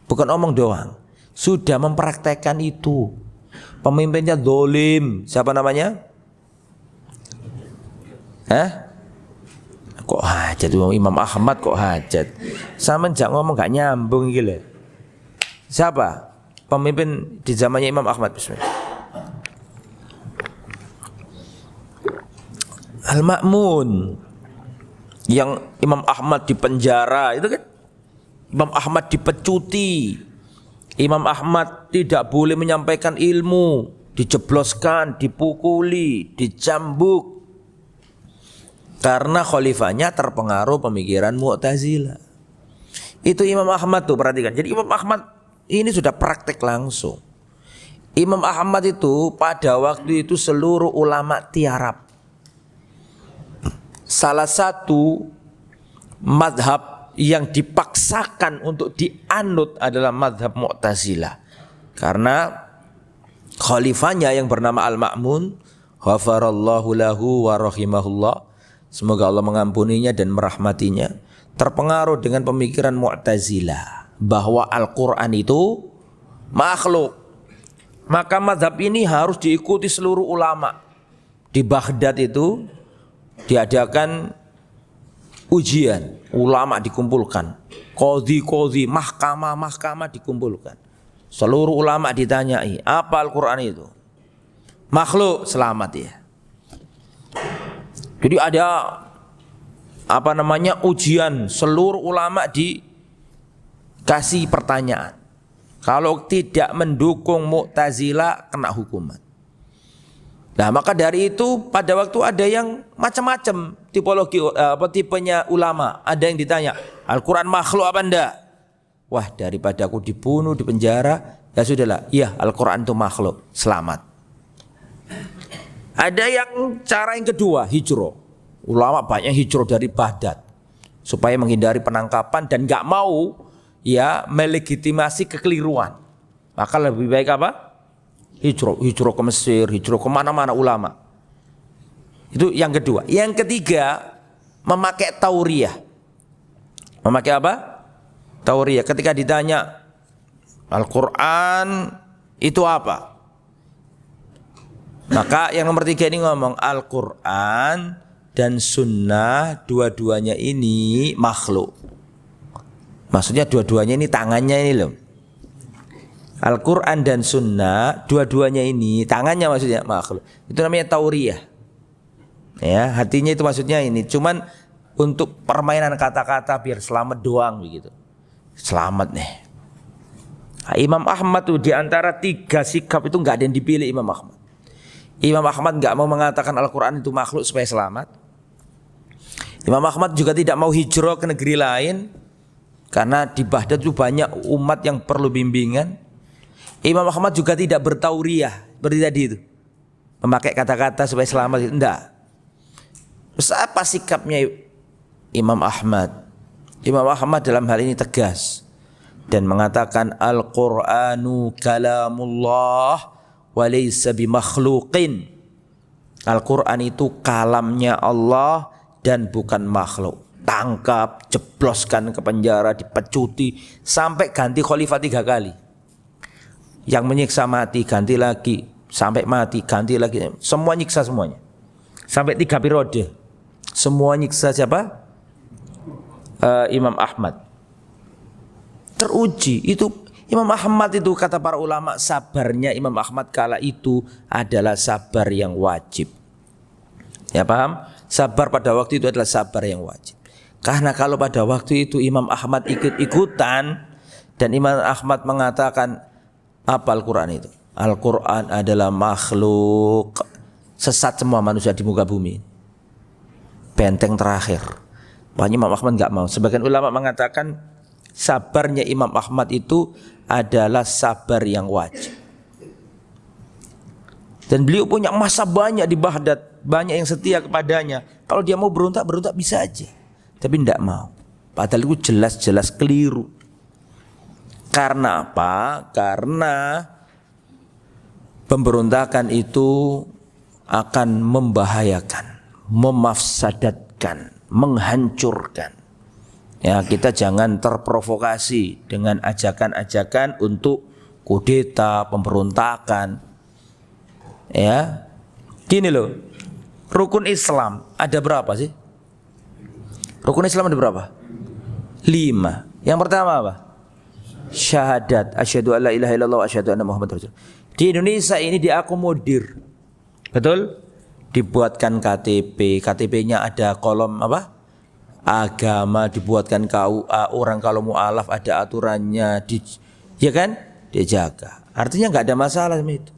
Bukan omong doang. Sudah mempraktekkan itu. Pemimpinnya dolim. Siapa namanya? Kok hajat Imam Ahmad kok hajat? Sama jangan ngomong gak nyambung gitu. Siapa pemimpin di zamannya Imam Ahmad? Bismillah. Al-Ma'mun, yang Imam Ahmad dipenjara itu kan. Imam Ahmad dipecuti. Imam Ahmad tidak boleh menyampaikan ilmu, dijebloskan, dipukuli, dicambuk. Karena khalifahnya terpengaruh pemikiran Mu'tazilah. Itu Imam Ahmad tuh, perhatikan. Jadi Imam Ahmad ini sudah praktek langsung. Imam Ahmad itu pada waktu itu seluruh ulama tiarap. Salah satu madhab yang dipaksakan untuk dianut adalah madhab Mu'tazilah. Karena khalifahnya yang bernama Al-Ma'mun, ghafarallahu lahu wa rahimahullah, semoga Allah mengampuninya dan merahmatinya, terpengaruh dengan pemikiran Mu'tazilah bahwa Al-Quran itu makhluk. Maka mazhab ini harus diikuti seluruh ulama. Di Baghdad itu diadakan ujian, ulama dikumpulkan, qadhi, mahkamah dikumpulkan. Seluruh ulama ditanyai, apa Al-Quran itu? Makhluk, selamat ya. Jadi ada ujian, seluruh ulama dikasih pertanyaan. Kalau tidak mendukung Mu'tazilah kena hukuman. Nah, maka dari itu pada waktu ada yang macam-macam tipenya ulama. Ada yang ditanya, Al-Quran makhluk apa enggak? Wah, daripada aku dibunuh, dipenjara, ya sudahlah, iya Al-Quran itu makhluk, selamat. Ada yang cara yang kedua, hijrah. Ulama banyak hijrah dari Baghdad supaya menghindari penangkapan dan enggak mau ya melegitimasi kekeliruan. Maka lebih baik apa? Hijrah ke Mesir, hijrah ke mana-mana ulama. Itu yang kedua. Yang ketiga, memakai tauriyah. Memakai apa? Tauriyah. Ketika ditanya Al-Quran itu apa? Maka yang nomor tiga ini ngomong Al-Quran dan sunnah dua-duanya ini makhluk. Maksudnya dua-duanya ini tangannya ini loh. Al-Quran dan sunnah dua-duanya ini tangannya maksudnya makhluk. Itu namanya tauriyah. Ya, hatinya itu maksudnya ini. Cuman untuk permainan kata-kata biar selamat doang begitu. Selamat nih. Nah, Imam Ahmad tuh diantara tiga sikap itu nggak ada yang dipilih Imam Ahmad. Imam Ahmad nggak mau mengatakan Al-Quran itu makhluk supaya selamat. Imam Ahmad juga tidak mau hijrah ke negeri lain karena di Baghdad itu banyak umat yang perlu bimbingan. Imam Ahmad juga tidak bertauriyah seperti tadi itu, memakai kata-kata supaya selamat. Enggak. Terus apa sikapnya Imam Ahmad? Imam Ahmad dalam hal ini tegas dan mengatakan Al-Qur'anu kalamullah wa laysa bimakhluqin. Al-Quran itu kalamnya Allah dan bukan makhluk. Tangkap, jebloskan ke penjara, dipecuti sampai ganti khalifah 3 kali. Yang menyiksa mati ganti lagi, sampai mati ganti lagi. Semua nyiksa semuanya. Sampai 3 periode. Semua nyiksa siapa? Imam Ahmad. Teruji itu Imam Ahmad itu kata para ulama, sabarnya Imam Ahmad kala itu adalah sabar yang wajib. Ya paham? Sabar pada waktu itu adalah sabar yang wajib. Karena kalau pada waktu itu Imam Ahmad ikut-ikutan dan Imam Ahmad mengatakan apa Al-Quran itu? Al-Quran adalah makhluk, sesat semua manusia di muka bumi. Benteng terakhir. Makanya Imam Ahmad enggak mau. Sebagian ulama mengatakan sabarnya Imam Ahmad itu adalah sabar yang wajib. Dan beliau punya masa banyak di Baghdad, banyak yang setia kepadanya. Kalau dia mau berontak bisa aja. Tapi tidak mau. Padahal itu jelas-jelas keliru. Karena apa? Karena pemberontakan itu akan membahayakan, memafsadatkan, menghancurkan. Ya, kita jangan terprovokasi dengan ajakan-ajakan untuk kudeta, pemberontakan. Ya, gini loh, rukun Islam ada berapa sih? Rukun Islam ada berapa? 5. Yang pertama apa? Syahadat, asyhadu alla ilaha illallah wa asyhadu anna muhammadar rasul. Di Indonesia ini diakomodir, betul? Dibuatkan KTP, KTP-nya ada kolom apa? Agama, dibuatkan KUA, orang kalau mu'alaf ada aturannya, ya kan? Dijaga. Artinya nggak ada masalah itu.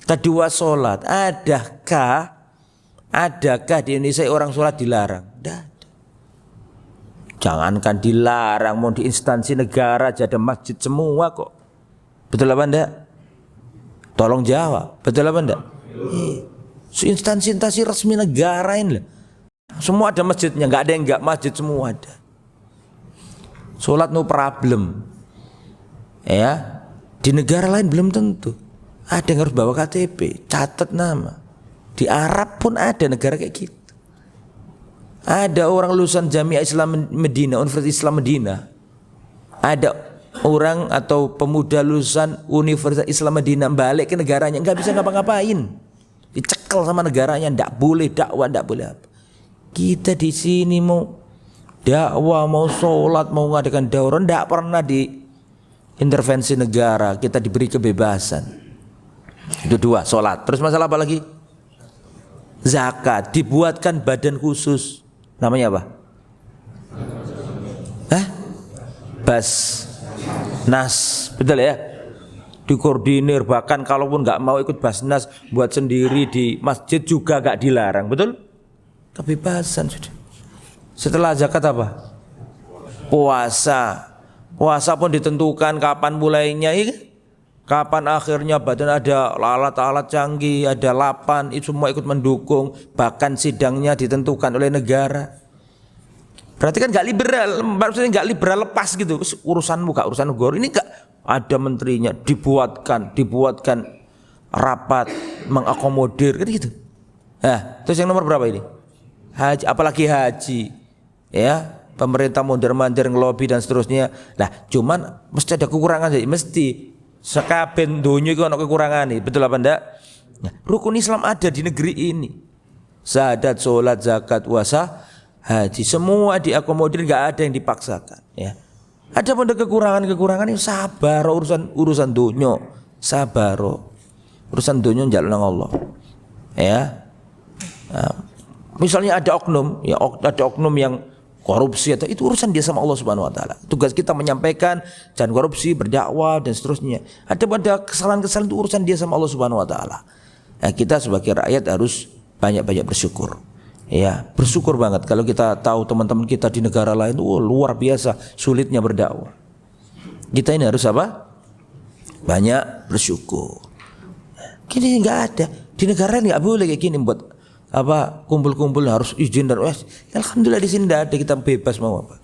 Kedua, sholat. Adakah Adakah di Indonesia orang sholat dilarang? Tidak ada. Jangankan dilarang, mau di instansi negara aja ada masjid semua kok. Betul apa enggak? Tolong jawab, betul apa enggak? Instansi-instansi resmi negara ini lah. Semua ada masjidnya, enggak ada yang enggak masjid, semua ada. Sholat no problem. Ya, di negara lain belum tentu. Ada yang harus bawa KTP, catat nama. Di Arab pun ada negara kayak gitu. Ada orang lulusan Jamiah Islam Medina, Universitas Islam Medina. Ada orang atau pemuda lulusan Universitas Islam Medina balik ke negaranya, nggak bisa ngapa-ngapain, dicekel sama negaranya, nggak boleh dakwah, nggak boleh apa. Kita di sini mau dakwah, mau sholat, mau mengadakan daurah, nggak pernah diintervensi negara, kita diberi kebebasan. Itu dua, sholat. Terus masalah apa lagi? Zakat, dibuatkan badan khusus. Namanya apa? Basnas, betul ya? Dikoordinir, bahkan kalaupun nggak mau ikut Basnas, buat sendiri di masjid juga nggak dilarang, betul? Kebebasan sudah. Setelah zakat apa? Puasa. Puasa pun ditentukan kapan mulainya, ya? Kapan akhirnya, badan ada alat-alat canggih, ada lapan, itu semua ikut mendukung. Bahkan sidangnya ditentukan oleh negara. Berarti kan nggak liberal, maksudnya nggak liberal lepas gitu. Urusanmu gak urusan negara. Ini nggak ada menterinya, dibuatkan rapat, mengakomodir, kan gitu. Nah, terus yang nomor berapa ini? Haji, apalagi haji, ya. Pemerintah mondar-mandir ngelobi dan seterusnya. Nah, cuman mesti ada kekurangan, mesti. Sekaben dunia itu ada kekurangan nih, betul apa enggak? Nah, rukun Islam ada di negeri ini. Syahadat, sholat, zakat, puasa, haji, semua diakomodir, nggak ada yang dipaksakan. Ya. Ada pada kekurangan yang sabar, urusan dunia, sabar, urusan dunia jalan Allah. Ya, nah, misalnya ada oknum, ya ada oknum yang korupsi, atau itu urusan dia sama Allah Subhanahu Wa Taala. Tugas kita menyampaikan jangan korupsi, berdakwah dan seterusnya. Ada pada kesalahan-kesalahan itu urusan dia sama Allah Subhanahu Wa Taala. Nah, kita sebagai rakyat harus banyak-banyak bersyukur. Ya, bersyukur banget kalau kita tahu teman-teman kita di negara lain luar biasa sulitnya berdakwah. Kita ini harus apa? Banyak bersyukur. Gini nggak ada di negara ini, nggak boleh kayak gini buat apa kumpul-kumpul harus izin dan alhamdulillah di sini tidak ada, kita bebas mau apa.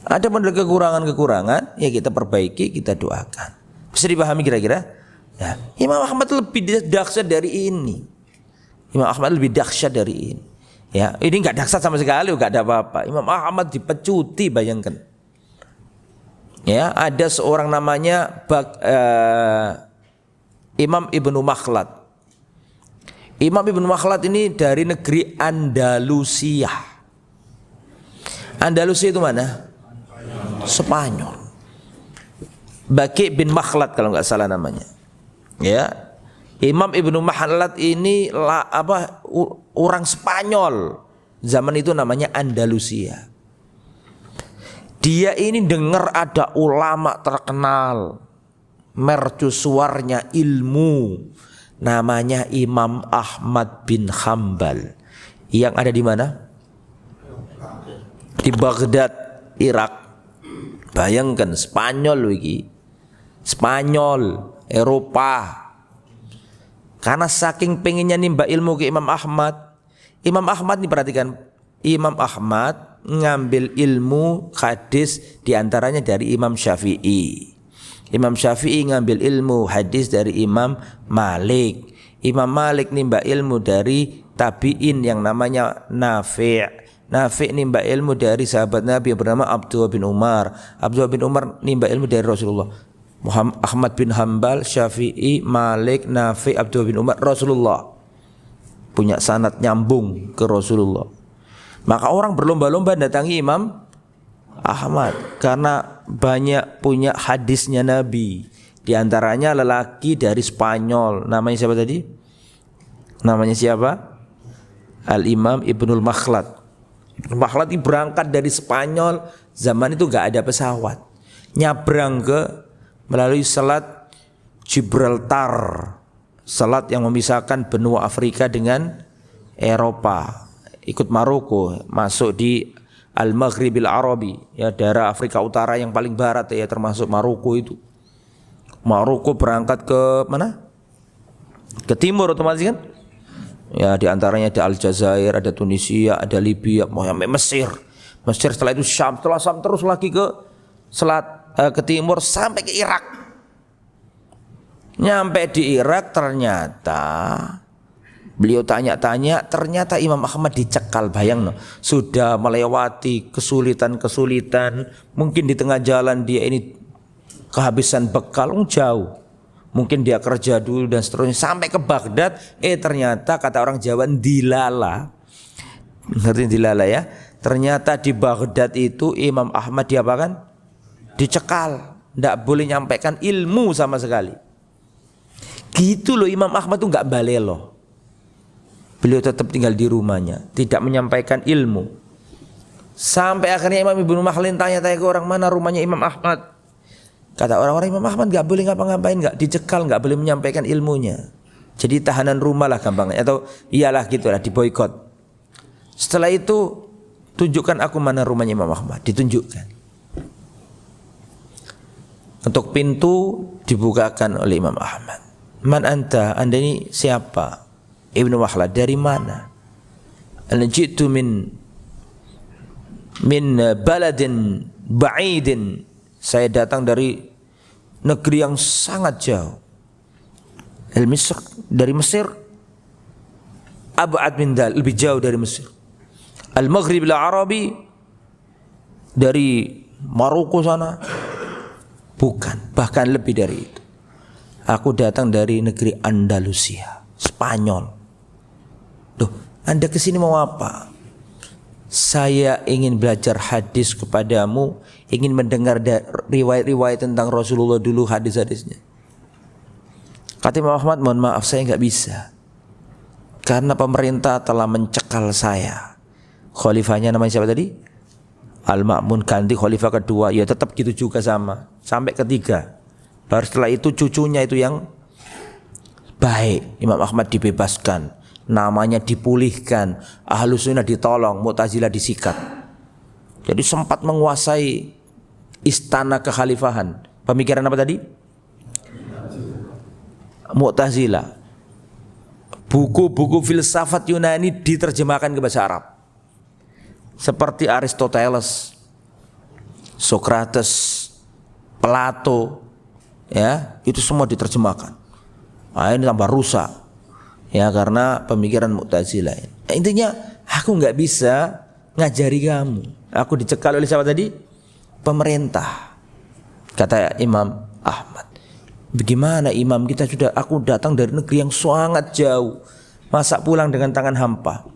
Ada pada kekurangan-kekurangan ya kita perbaiki, kita doakan. Bisa dipahami kira-kira? Ya, Imam Ahmad lebih dahsyat dari ini. Imam Ahmad lebih dahsyat dari ini. Ya, ini nggak dahsyat sama sekali, nggak ada apa-apa. Imam Ahmad dipecuti, bayangkan. Ya, ada seorang namanya Imam Ibnu Makhlad. Imam Ibnu Makhlad ini dari negeri Andalusia. Andalusia itu mana? Spanyol. Baqi bin Makhlad kalau nggak salah namanya. Ya, Imam Ibnu Makhlad ini orang Spanyol. Zaman itu namanya Andalusia. Dia ini dengar ada ulama terkenal, mercusuarnya ilmu. Namanya Imam Ahmad bin Hanbal yang ada di mana? Di Baghdad, Irak. Bayangkan Spanyol lagi. Spanyol, Eropa. Karena saking pengennya nimba ilmu ke Imam Ahmad. Imam Ahmad nih perhatikan, Imam Ahmad ngambil ilmu hadis diantaranya dari Imam Syafi'i. Imam Syafi'i ngambil ilmu hadis dari Imam Malik. Imam Malik nimba ilmu dari tabi'in yang namanya Nafi'. Nafi' nimba ilmu dari sahabat Nabi yang bernama Abdullah bin Umar. Abdullah bin Umar nimba ilmu dari Rasulullah. Ahmad bin Hanbal, Syafi'i, Malik, Nafi', Abdullah bin Umar, Rasulullah. Punya sanad nyambung ke Rasulullah. Maka orang berlomba-lomba datangi Imam Ahmad karena banyak punya hadisnya Nabi. Di antaranya lelaki dari Spanyol. Namanya siapa tadi? Namanya siapa? Al-Imam Ibnul Makhlad. Makhlad ini berangkat dari Spanyol. Zaman itu gak ada pesawat. Nyabrang melalui Selat Gibraltar. Selat yang memisahkan benua Afrika dengan Eropa, ikut Maroko, masuk di Al-Maghribil Arabi, ya daerah Afrika Utara yang paling barat ya, termasuk Maroko itu. Maroko berangkat ke mana? Ke timur otomatis kan? Ya di antaranya ada Aljazair, ada Tunisia, ada Libya, mau sampai Mesir. Mesir setelah itu Syam, setelah Syam terus lagi ke ke timur sampai ke Irak. Nyampe di Irak ternyata beliau tanya-tanya, ternyata Imam Ahmad dicekal. Bayang no, sudah melewati kesulitan-kesulitan, mungkin di tengah jalan dia ini kehabisan bekal, jauh. Mungkin dia kerja dulu dan seterusnya sampai ke Baghdad. Ternyata kata orang Jawa dilala. Ngerti dilala ya? Ternyata di Baghdad itu Imam Ahmad diapakan? Dicekal, tidak boleh nyampaikan ilmu sama sekali. Gitu loh, Imam Ahmad tuh nggak balelo. Beliau tetap tinggal di rumahnya, tidak menyampaikan ilmu. Sampai akhirnya Imam Ibnu Makhlin tanya-tanya ke orang, mana rumahnya Imam Ahmad? Kata orang-orang, Imam Ahmad nggak boleh ngapa-ngapain, nggak dicekal, nggak boleh menyampaikan ilmunya. Jadi tahanan rumah lah gampangnya, atau iyalah gitulah, diboikot. Setelah itu tunjukkan aku mana rumahnya Imam Ahmad, ditunjukkan. Untuk pintu dibukakan oleh Imam Ahmad. Man anta, anda ini siapa? Ibnu Makhlad, dari mana? Ana jitu min baladin ba'idin. Saya datang dari negeri yang sangat jauh. Al-Misr, dari Mesir. Ab'ad min dal, lebih jauh dari Mesir. Al-Maghrib al-Arabi, dari Maroko sana. Bukan, bahkan lebih dari itu. Aku datang dari negeri Andalusia, Spanyol. Loh, Anda kesini mau apa? Saya ingin belajar hadis kepadamu, ingin mendengar riwayat-riwayat tentang Rasulullah dulu, hadis-hadisnya. Kata Imam Ahmad, mohon maaf saya nggak bisa, karena pemerintah telah mencekal saya. Khalifahnya namanya siapa tadi? Al-Ma'mun, ganti khalifah kedua, ya tetap gitu juga sama, sampai ketiga. Baru setelah itu cucunya itu yang baik, Imam Ahmad dibebaskan, namanya dipulihkan, Ahlus Sunnah ditolong, Mu'tazilah disikat. Jadi sempat menguasai istana kekhalifahan. Pemikiran apa tadi? Mu'tazilah. Buku-buku filsafat Yunani diterjemahkan ke bahasa Arab. Seperti Aristoteles, Socrates, Plato, ya, itu semua diterjemahkan. Nah, ini tambah rusak. Ya, karena pemikiran Mu'tazilah. Nah, intinya aku nggak bisa ngajari kamu. Aku dicekal oleh siapa tadi? Pemerintah. Kata Imam Ahmad. Bagaimana imam kita sudah, aku datang dari negeri yang sangat jauh, masa pulang dengan tangan hampa?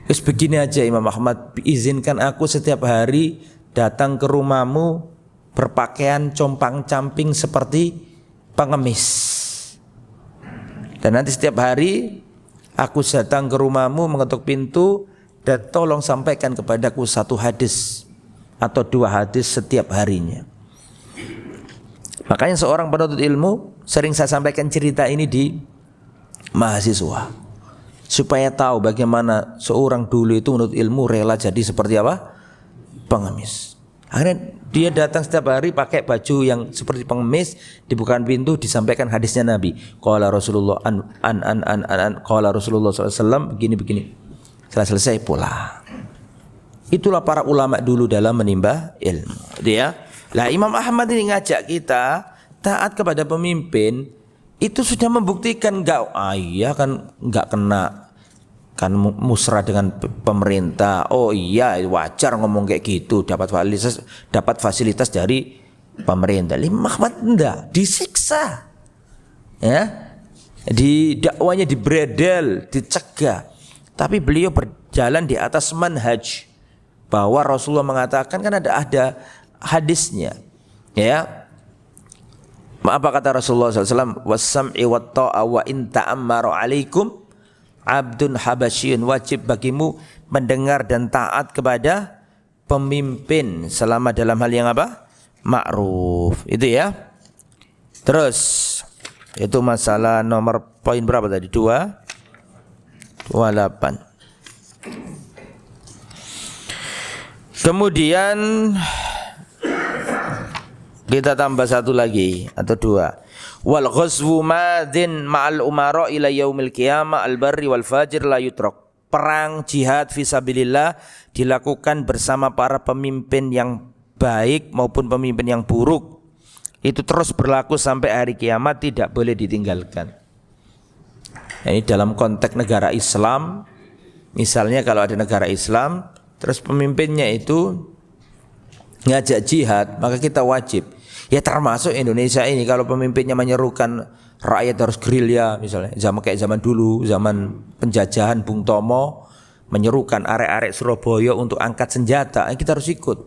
Terus begini aja Imam Ahmad, izinkan aku setiap hari datang ke rumahmu berpakaian compang-camping seperti pengemis. Dan nanti setiap hari aku datang ke rumahmu, mengetuk pintu, dan tolong sampaikan kepadaku satu hadis atau dua hadis setiap harinya. Makanya seorang penuntut ilmu, sering saya sampaikan cerita ini di mahasiswa, supaya tahu bagaimana seorang dulu itu menuntut ilmu rela jadi seperti apa? Pengemis. Akhirnya dia datang setiap hari pakai baju yang seperti pengemis, dibukakan pintu, disampaikan hadisnya Nabi. Qala Rasulullah qala Rasulullah SAW begini-begini. Setelah selesai pulang. Itulah para ulama dulu dalam menimba ilmu. Dia, lah Imam Ahmad ini ngajak kita taat kepada pemimpin, itu sudah membuktikan iya kan enggak kena kan musrah dengan pemerintah. Oh iya, wajar ngomong kayak gitu, dapat fasilitas dari pemerintah. Imam Ahmad enggak, disiksa. Ya. Di dakwanya dibredel, dicegah. Tapi beliau berjalan di atas manhaj, bahwa Rasulullah mengatakan, kan ada hadisnya. Ya. Apa kata Rasulullah SAW? Wassam'i wat ta'a wa in ta'ammaru 'alaikum abdun habasyun, wajib bagimu mendengar dan taat kepada pemimpin selama dalam hal yang apa? Ma'ruf. Itu ya. Terus itu masalah nomor poin berapa tadi? 2. 28. Kemudian kita tambah satu lagi atau dua. Wal ghazwu madin ma'al umara ila yaumil qiyamah al barri wal fajir la yutrak. Perang jihad fisabilillah dilakukan bersama para pemimpin yang baik maupun pemimpin yang buruk. Itu terus berlaku sampai hari kiamat, tidak boleh ditinggalkan. Ini dalam konteks negara Islam. Misalnya kalau ada negara Islam terus pemimpinnya itu ngajak jihad, maka kita wajib. Ya termasuk Indonesia ini, kalau pemimpinnya menyerukan rakyat harus gerilya misalnya, kayak zaman dulu, zaman penjajahan Bung Tomo, menyerukan arek-arek Surabaya untuk angkat senjata, kita harus ikut.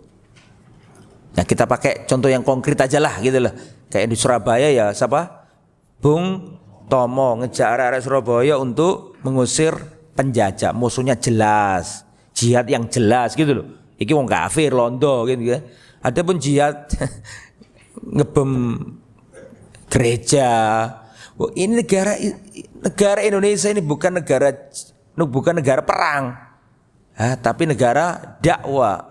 Nah kita pakai contoh yang konkret aja lah gitu lah. Kayak di Surabaya ya siapa? Bung Tomo ngejak arek-arek Surabaya untuk mengusir penjajah, musuhnya jelas, jihad yang jelas gitu loh. Iki wong kafir londo gitu ya. Adapun jihad ngebom gereja. Ini negara Indonesia ini bukan negara perang. Tapi negara dakwah,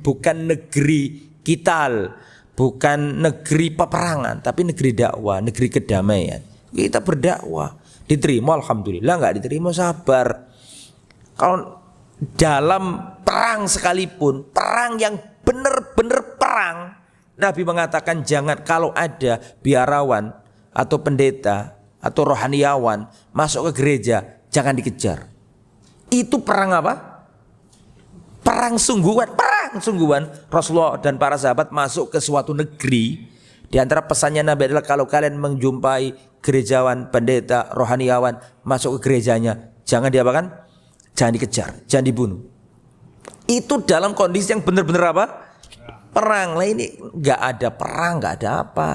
bukan negeri kital, bukan negeri peperangan, tapi negeri dakwah, negeri kedamaian. Kita berdakwah, diterima alhamdulillah, enggak diterima sabar. Kalau dalam perang sekalipun, perang yang benar-benar perang, Nabi mengatakan jangan, kalau ada biarawan atau pendeta atau rohaniawan masuk ke gereja, jangan dikejar. Itu perang apa? Perang sungguhan, Rasulullah dan para sahabat masuk ke suatu negeri. Di antara pesannya Nabi adalah kalau kalian menjumpai gerejawan, pendeta, rohaniawan masuk ke gerejanya, jangan diapakan? Jangan dikejar, jangan dibunuh. Itu dalam kondisi yang benar-benar apa? Perang. Lah ini nggak ada perang, nggak ada apa.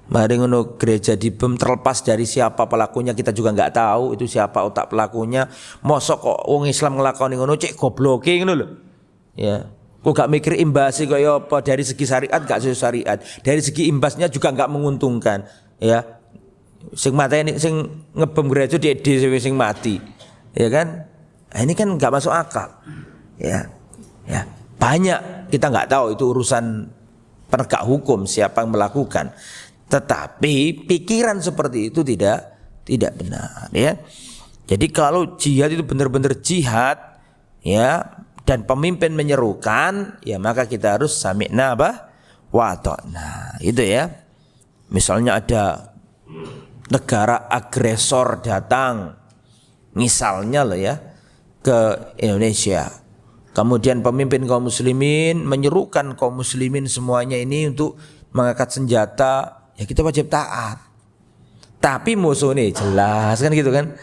Mari ngono gereja dibom, terlepas dari siapa pelakunya kita juga nggak tahu itu siapa otak pelakunya. Mosok kok wong Islam ngelakoni ngono cek gobloke ngono lho. Ya. Kok gak mikir imbasnya kaya apa, dari segi syariat gak sesuai syariat. Dari segi imbasnya juga gak menguntungkan. Ya. Sing mateni sing ngebom gereja dhewe sing mati. Ya kan? Nah, ini kan nggak masuk akal, ya banyak kita nggak tahu itu urusan penegak hukum siapa yang melakukan, tetapi pikiran seperti itu tidak benar, ya. Jadi kalau jihad itu benar-benar jihad, ya, dan pemimpin menyerukan, ya maka kita harus sami'na wa ata'na, itu ya. Misalnya ada negara agresor datang, misalnya loh ya, ke Indonesia. Kemudian pemimpin kaum muslimin menyerukan kaum muslimin semuanya ini untuk mengangkat senjata, ya kita wajib taat. Tapi musuhnya jelas kan gitu kan.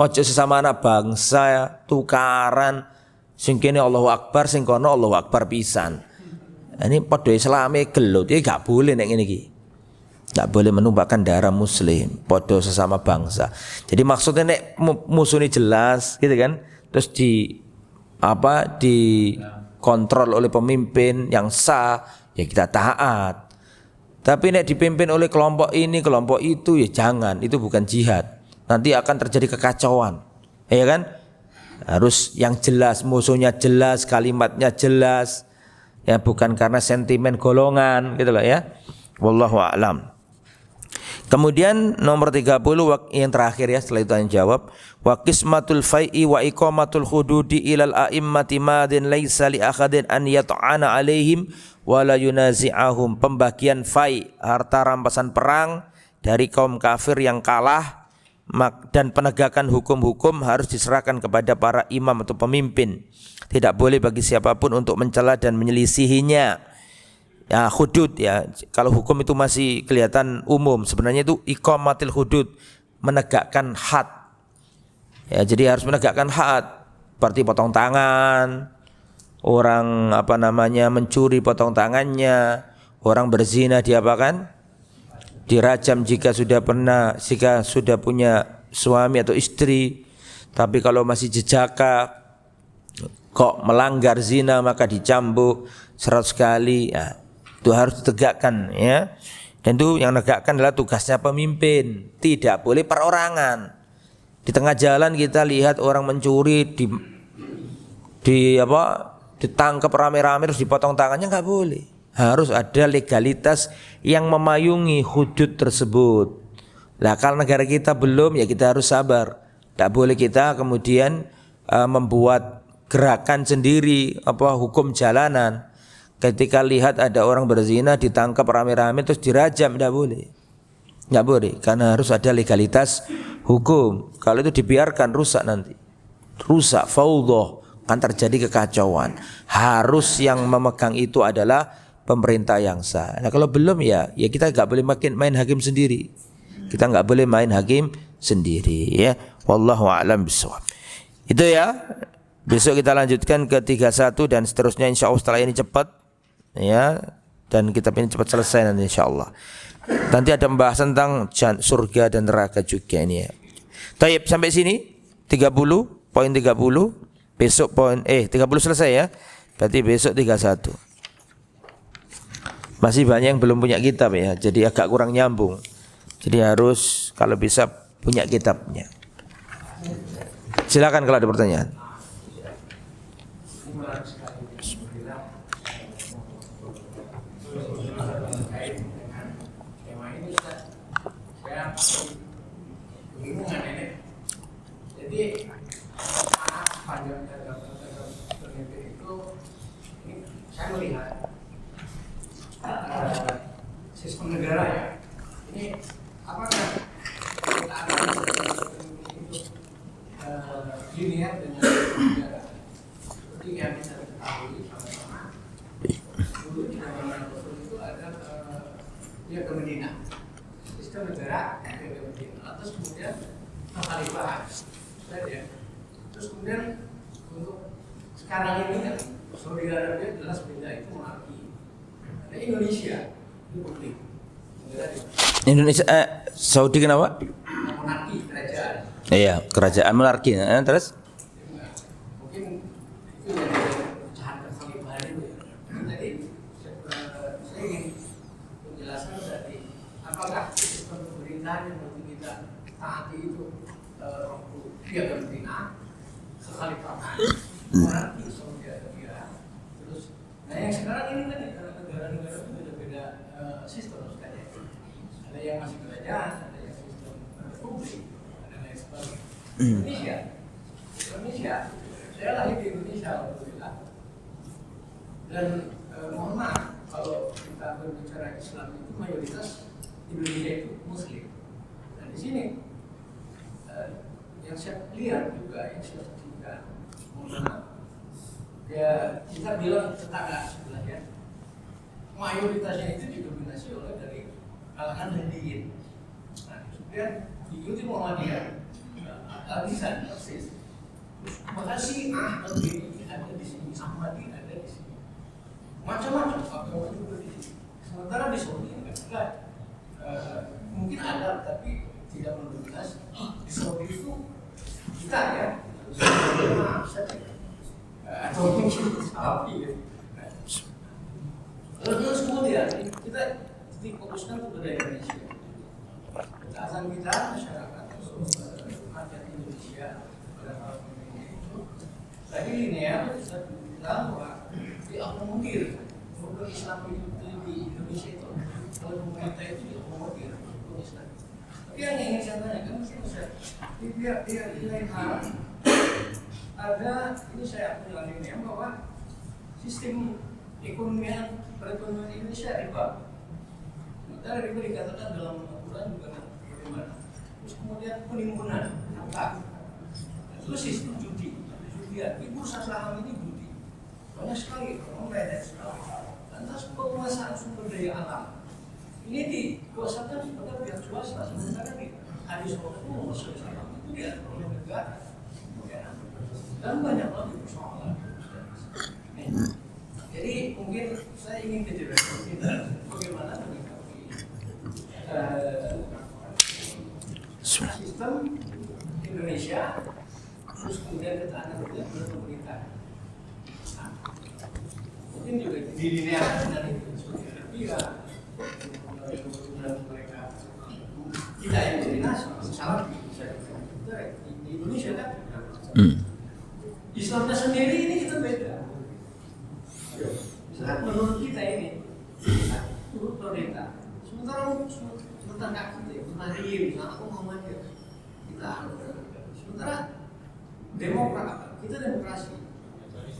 Ojo sesama anak bangsa ya, tukaran sing kene Allahu Akbar, sing kono Allahu Akbar pisan. Ini padha Islame gelut, ya gak boleh nek ngene iki. Gak boleh menumpahkan darah muslim, podo sesama bangsa. Jadi maksudnya nek musuhnya jelas gitu kan, terus dikontrol oleh pemimpin yang sah, ya kita taat. Tapi nek dipimpin oleh kelompok ini, kelompok itu, ya jangan, itu bukan jihad. Nanti akan terjadi kekacauan. Ya kan? Harus yang jelas, musuhnya jelas, kalimatnya jelas. Ya bukan karena sentimen golongan gitu loh ya. Wallahu a'lam. Kemudian nomor 30 yang terakhir ya, setelah itu tanya jawab, wa qismatul fai'i wa iqamatul hududi ilal a'immati madin laisa li akhadin an yata'ana alaihim wa la yunazi'ahum. Pembagian fai, harta rampasan perang dari kaum kafir yang kalah, dan penegakan hukum-hukum harus diserahkan kepada para imam atau pemimpin. Tidak boleh bagi siapapun untuk mencela dan menyelisihinya. Ya hudud ya, kalau hukum itu masih kelihatan umum, sebenarnya itu iqamatil hudud, menegakkan had. Ya, jadi harus menegakkan had, seperti potong tangan, orang mencuri potong tangannya, orang berzina diapakan? Dirajam jika sudah punya suami atau istri. Tapi kalau masih jejaka kok melanggar zina maka dicambuk 100 kali. Ya, itu harus ditegakkan ya. Dan itu yang menegakkan adalah tugasnya pemimpin, tidak boleh perorangan. Di tengah jalan kita lihat orang mencuri ditangkap rame-rame terus dipotong tangannya, nggak boleh. Harus ada legalitas yang memayungi hudud tersebut. Nah, kalau negara kita belum, ya kita harus sabar. Tak boleh kita kemudian membuat gerakan sendiri, hukum jalanan. Ketika lihat ada orang berzina ditangkap rame-rame terus dirajam, tidak boleh. Nggak boleh, karena harus ada legalitas hukum. Kalau itu dibiarkan rusak nanti. Rusak, faudhah, kan terjadi kekacauan. Harus yang memegang itu adalah pemerintah yang sah. Nah, kalau belum ya kita nggak boleh main hakim sendiri. Kita nggak boleh main hakim sendiri, ya. Wallahu a'lam bishawab. Itu ya. Besok kita lanjutkan ke 31 dan seterusnya, insyaallah setelah ini cepat, ya. Dan kitab ini cepat selesai nanti insyaallah. Nanti ada pembahasan tentang surga dan neraka juga ini, ya. Taib, sampai sini 30, poin 30. Besok poin 30 selesai, ya. Berarti besok 31. Masih banyak yang belum punya kitab, ya. Jadi agak kurang nyambung. Jadi harus kalau bisa punya kitabnya. Silakan kalau ada pertanyaan. Jadi panjang itu ini saya melihat sistem negara, ya. Ini apakah kita akan itu linear dengan negara seperti yang kita ketahui sama-sama. Dulu di zaman Rasul itu ada dia ke Medina, sistem negara ke Medina, terus kemudian kekhalifahan. Ya. Terus kemudian untuk sekarang ini kan Saudi Arabia jelas beda, itu monarki. Ada Indonesia itu politik. Indonesia Saudi kenapa? Monarki, kerajaan. Iya, kerajaan monarki. Terus? Mungkin itu jadi pecahan kekhalifahan itu. Jadi saya ingin penjelasan dari apakah sistem pemerintahan yang nanti kita taati itu dia Medina, kekhalifahan, monarki Saudi Arabia. Terus, nah yang sekarang ini kan negara-negara itu beda-beda sistem sekali. Ada yang masih kerajaan, ada yang sistem republik, ada lain sebagainya. Indonesia, saya lahir di Indonesia, alhamdulillah. Dan mohon maaf kalau kita berbicara Islam itu mayoritas Indonesia itu Muslim. Dan di sini yang saya lihat juga, yang saya saksikan, ya kita bilang tetangga sebelahnya, mayoritasnya itu didominasi oleh dari kalangan Nahdliyin. Nah, kemudian diikuti Muhammadiyah, Al-Lisan, Persis. Maka Syiah ada di sini, Ahmadi ada di sini, macam-macam agama juga di sini. Sementara di Saudi enggak, mungkin ada tapi tidak mendominasi. Di Saudi itu kita, ya, atau mungkin sapi, ya. Terus kemudian kita fokuskan kepada Indonesia. Ketaatan kita masyarakat rakyat Indonesia pada hal ini itu tadi linear bisa bilang bahwa diakomodir hukum Islam itu di Indonesia itu, kalau pemerintah itu diakomodir hukum Islam. Tapi yang ingin saya tanyakan dia lain hal. Ada, ini saya menjalani bahwa sistem ekonomi perekonomian Indonesia riba. Sementara riba dikatakan dalam Al-Quran juga bagaimana. Terus kemudian penimbunan harta. Terus sistem judian. Di bursa saham ini judi. Banyak sekali orang banyak sekali. Lantas penguasaan sumber daya alam ini dikuasakan kepada pihak swasta, sementara di hadis Rasul SAW itu diatur oleh negara. Dan banyak lagi persoalan. Jadi mungkin saya ingin kejelasan kita bagaimana menyikapi sistem Indonesia, terus kemudian ketaatan kepada pemerintah. Nah, mungkin juga dilinearkan dari Saudi Arabia, mereka tidak yang dominasi, salah bisa Islamnya sendiri ini kita beda. Misalkan menurut kita ini, menurut pemerintah, sementara tetangga kita, tentang real, misalnya aku Muhammadiyah, kita sementara Demokrat, kita demokrasi.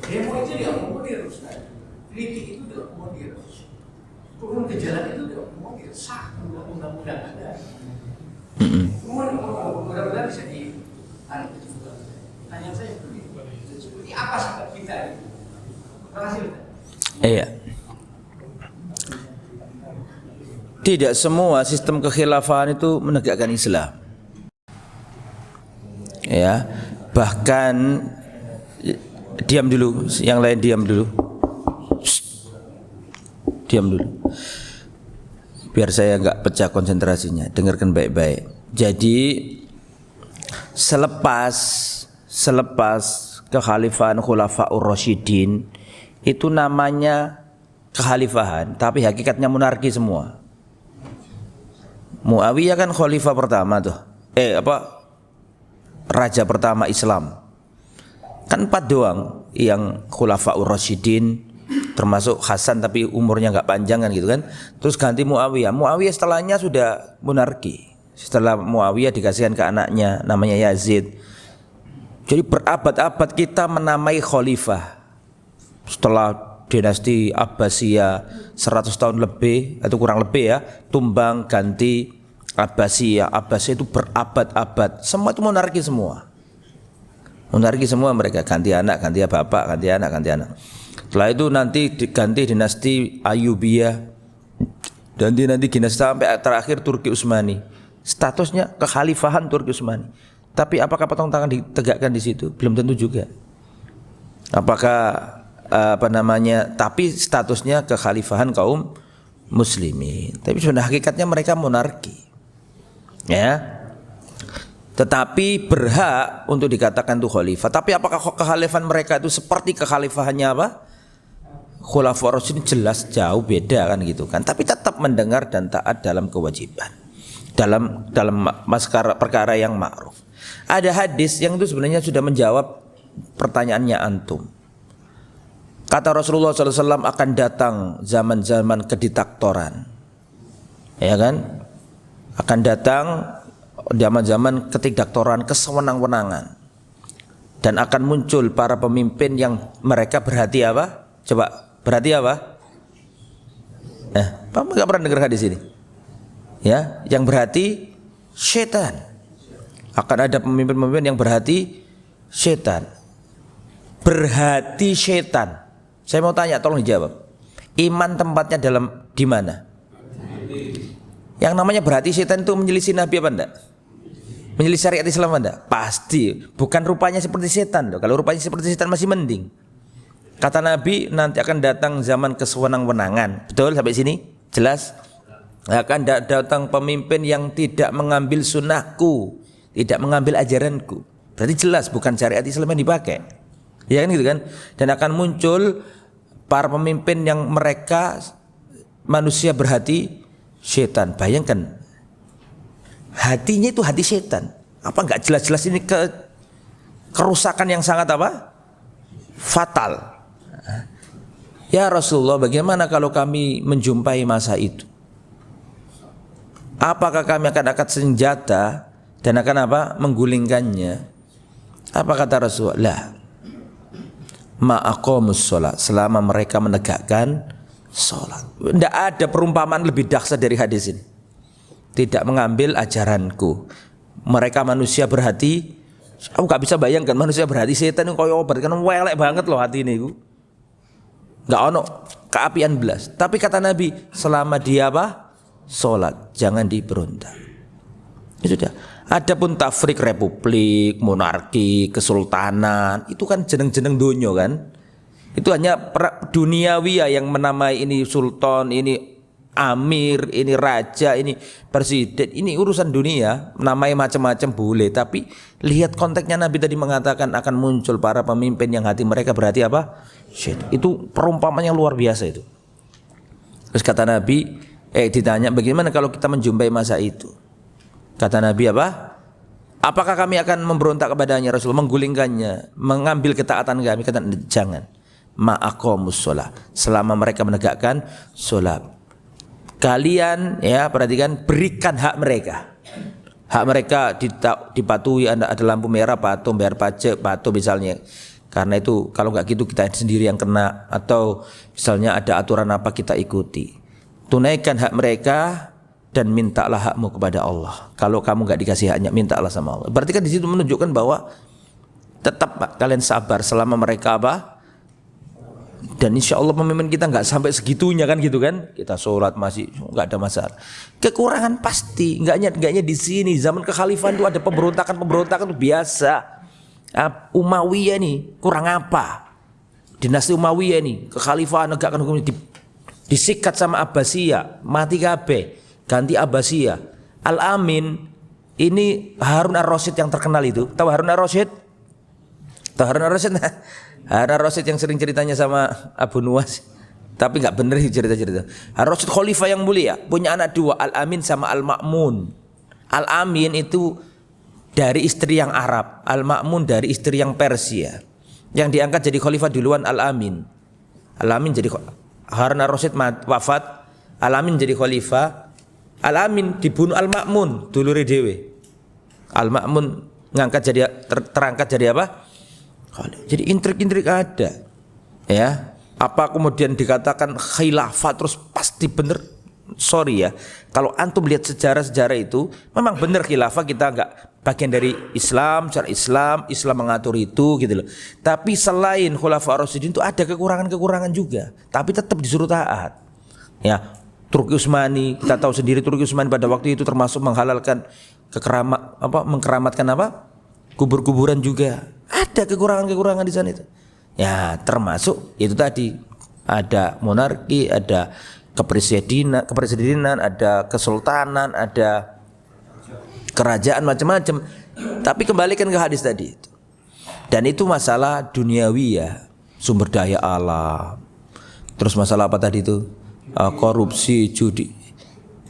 Demo itu diakomodir, Ustaz. Kritik itu diakomodir. Turun ke jalan itu diakomodir. Sah, undang-undang ada. Mudah-mudahan bisa tanya saya seperti apa sikap kita ini? Berhasil. Iya. Tidak semua sistem kekhilafahan itu menegakkan Islam. Ya, bahkan diam dulu, yang lain diam dulu. Diam dulu. Biar saya enggak pecah konsentrasinya, dengarkan baik-baik. Jadi selepas kekhalifahan Khulafaur Rasyidin itu namanya kekhalifahan, tapi hakikatnya monarki semua. Muawiyah kan khalifah pertama tuh. Raja pertama Islam. Kan 4 doang yang Khulafaur Rasyidin, termasuk Hasan tapi umurnya enggak panjang kan gitu kan. Terus ganti Muawiyah. Muawiyah setelahnya sudah monarki. Setelah Muawiyah dikasihkan ke anaknya namanya Yazid. Jadi berabad-abad kita menamai khalifah. Setelah dinasti Abbasiyah 100 tahun lebih atau kurang lebih ya, tumbang ganti Abbasiyah. Abbasiyah itu berabad-abad. Semua itu monarki semua. Monarki semua mereka, ganti anak, ganti bapak, ganti anak, ganti anak. Setelah itu nanti diganti dinasti Ayyubiyah. Dan nanti dinasti sampai terakhir Turki Utsmani. Statusnya kekhalifahan Turki Utsmani. Tapi apakah potong tangan ditegakkan di situ? Belum tentu juga. Apakah tapi statusnya kekhalifahan kaum muslimin. Tapi sebenarnya hakikatnya mereka monarki. Ya. Tetapi berhak untuk dikatakan itu khalifah. Tapi apakah kekhalifahan mereka itu seperti kekhalifahannya apa? Khulafaur Rasyidin? Jelas jauh beda kan gitu kan. Tapi tetap mendengar dan taat dalam kewajiban. Dalam perkara yang ma'ruf. Ada hadis yang itu sebenarnya sudah menjawab pertanyaannya antum. Kata Rasulullah SAW, akan datang zaman-zaman kediktatoran, ya kan? Akan datang zaman-zaman kediktatoran, kesewenang-wenangan, dan akan muncul para pemimpin yang mereka berhati apa? Coba berhati apa? Kamu nggak pernah dengar hadis ini? Ya, yang berhati setan. Akan ada pemimpin-pemimpin yang berhati setan. Berhati setan. Saya mau tanya, tolong dijawab. Iman tempatnya di mana? Yang namanya berhati setan itu menyelisih Nabi apa enggak? Menyelisih syariat Islam apa enggak? Pasti. Bukan rupanya seperti setan loh. Kalau rupanya seperti setan masih mending. Kata Nabi, nanti akan datang zaman kesewenang-wenangan. Betul sampai sini? Jelas? Akan datang pemimpin yang tidak mengambil sunnahku, tidak mengambil ajaranku. Berarti jelas bukan syariat Islam yang dipakai. Ya kan gitu kan? Dan akan muncul para pemimpin yang mereka manusia berhati setan. Bayangkan, hatinya itu hati setan. Apa enggak jelas-jelas ini kerusakan yang sangat apa? Fatal. Ya Rasulullah, bagaimana kalau kami menjumpai masa itu? Apakah kami akan angkat senjata dan akan apa? Menggulingkannya? Apa kata Rasulullah? Ma'aqamus sholat, selama mereka menegakkan sholat. Tidak ada perumpamaan lebih dahsyat dari hadis ini. Tidak mengambil ajaranku. Mereka manusia berhati. Aku gak bisa bayangkan manusia berhati setan itu koyo obat, kan welek banget loh hati ini. Gak ono keapian belas. Tapi kata Nabi, selama dia apa? Sholat, jangan diberontak. Itu sudah. Adapun tafrik republik, monarki, kesultanan, itu kan jeneng-jeneng dunyo kan. Itu hanya duniawi yang menamai ini sultan, ini amir, ini raja, ini presiden. Ini urusan dunia, namai macam-macam boleh. Tapi lihat konteksnya, Nabi tadi mengatakan akan muncul para pemimpin yang hati mereka berarti apa? Syed. Itu perumpamaan yang luar biasa itu. Terus kata Nabi, ditanya bagaimana kalau kita menjumpai masa itu? Kata Nabi apa? Apakah kami akan memberontak kepadanya Rasul, menggulingkannya, mengambil ketaatan kami? Kata jangan. Ma'aqamus sholat, selama mereka menegakkan sholat. Kalian ya perhatikan, berikan hak mereka. Hak mereka dipatuhi, ada lampu merah patuh, bayar pajak patuh misalnya. Karena itu kalau nggak gitu kita sendiri yang kena, atau misalnya ada aturan apa kita ikuti. Tunaikan hak mereka dan mintalah hakmu kepada Allah. Kalau kamu nggak dikasih haknya, mintalah sama Allah. Berarti kan di situ menunjukkan bahwa tetap Pak, kalian sabar selama mereka apa? Dan insya Allah pemimpin kita nggak sampai segitunya kan gitu kan? Kita sholat masih nggak ada masalah. Kekurangan pasti, nggaknya di sini. Zaman kekhalifahan itu ada pemberontakan itu biasa. Umayyah nih kurang apa? Dinasti Umayyah nih, kekhalifahan negakkan hukum disikat sama Abbasiyah, mati kabeh. Ganti Abbasiyah. Al-Amin ini Harun ar-Rasyid yang terkenal itu. Tahu Harun ar-Rasyid? Tahu Harun ar-Rasyid? Harun ar-Rasyid yang sering ceritanya sama Abu Nuwas. Tapi nggak bener cerita-cerita. Harun ar-Rasyid khalifah yang mulia, punya anak dua, Al-Amin sama Al-Ma'mun. Al-Amin itu dari istri yang Arab, Al-Ma'mun dari istri yang Persia. Yang diangkat jadi khalifah duluan Al-Amin. Al-Amin jadi Harun ar-Rasyid wafat, Al-Amin jadi khalifah. Al-Amin dibunuh Al-Ma'mun dulure dhewe. Al-Ma'mun ngangkat jadi terangkat jadi apa? Jadi intrik-intrik ada. Ya. Apa kemudian dikatakan khilafah terus pasti bener? Sorry ya. Kalau antum lihat sejarah-sejarah itu memang bener khilafah, kita enggak bagian dari Islam, cara Islam mengatur itu gitu loh. Tapi selain khulafaur rasyidin itu ada kekurangan-kekurangan juga, tapi tetap disuruh taat. Ya. Turki Utsmani, kita tahu sendiri Turki Utsmani pada waktu itu termasuk menghalalkan mengkeramatkan apa? Kubur-kuburan juga. Ada kekurangan-kekurangan di sana itu. Ya, termasuk itu tadi ada monarki, ada kepresidenan, ada kesultanan, ada kerajaan macam-macam. Tapi kembalikan ke hadis tadi itu. Dan itu masalah duniawi ya, sumber daya alam. Terus masalah apa tadi itu? Korupsi, judi.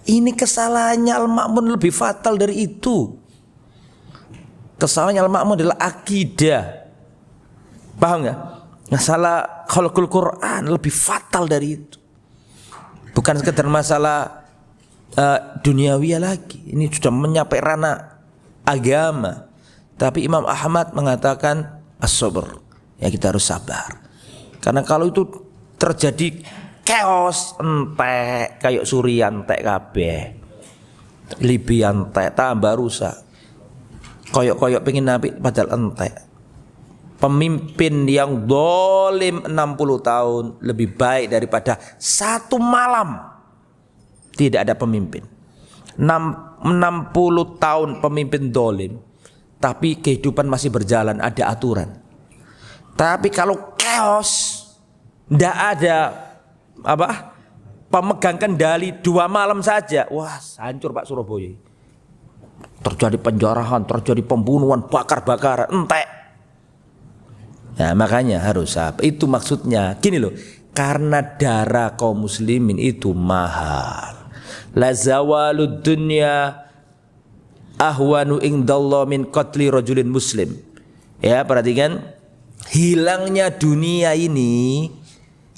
Ini kesalahannya Al-Ma'mun lebih fatal dari itu. Kesalahannya Al-Ma'mun adalah akidah. Paham nggak? Masalah khalqul Quran lebih fatal dari itu. Bukan sekedar masalah duniawi lagi. Ini sudah menyapai ranah agama. Tapi Imam Ahmad mengatakan as-sabr. Ya, kita harus sabar. Karena kalau itu terjadi chaos entek kayak Suriah entek kabeh, Libya entek, tambah rusak. Koyok-koyok pengen nabi padahal entek. Pemimpin yang dolim 60 tahun lebih baik daripada satu malam tidak ada pemimpin. 60 tahun pemimpin dolim, tapi kehidupan masih berjalan, ada aturan. Tapi kalau chaos, ndak ada pemegang kendali 2 malam saja, wah hancur Pak Surabaya. Terjadi penjarahan, terjadi pembunuhan, bakar-bakaran, entek. Nah makanya harus apa? Itu maksudnya gini loh, karena darah kaum muslimin itu mahal. La zawalud dunya ahwanu indallah min qatli rajulin muslim. Ya perhatikan, hilangnya dunia ini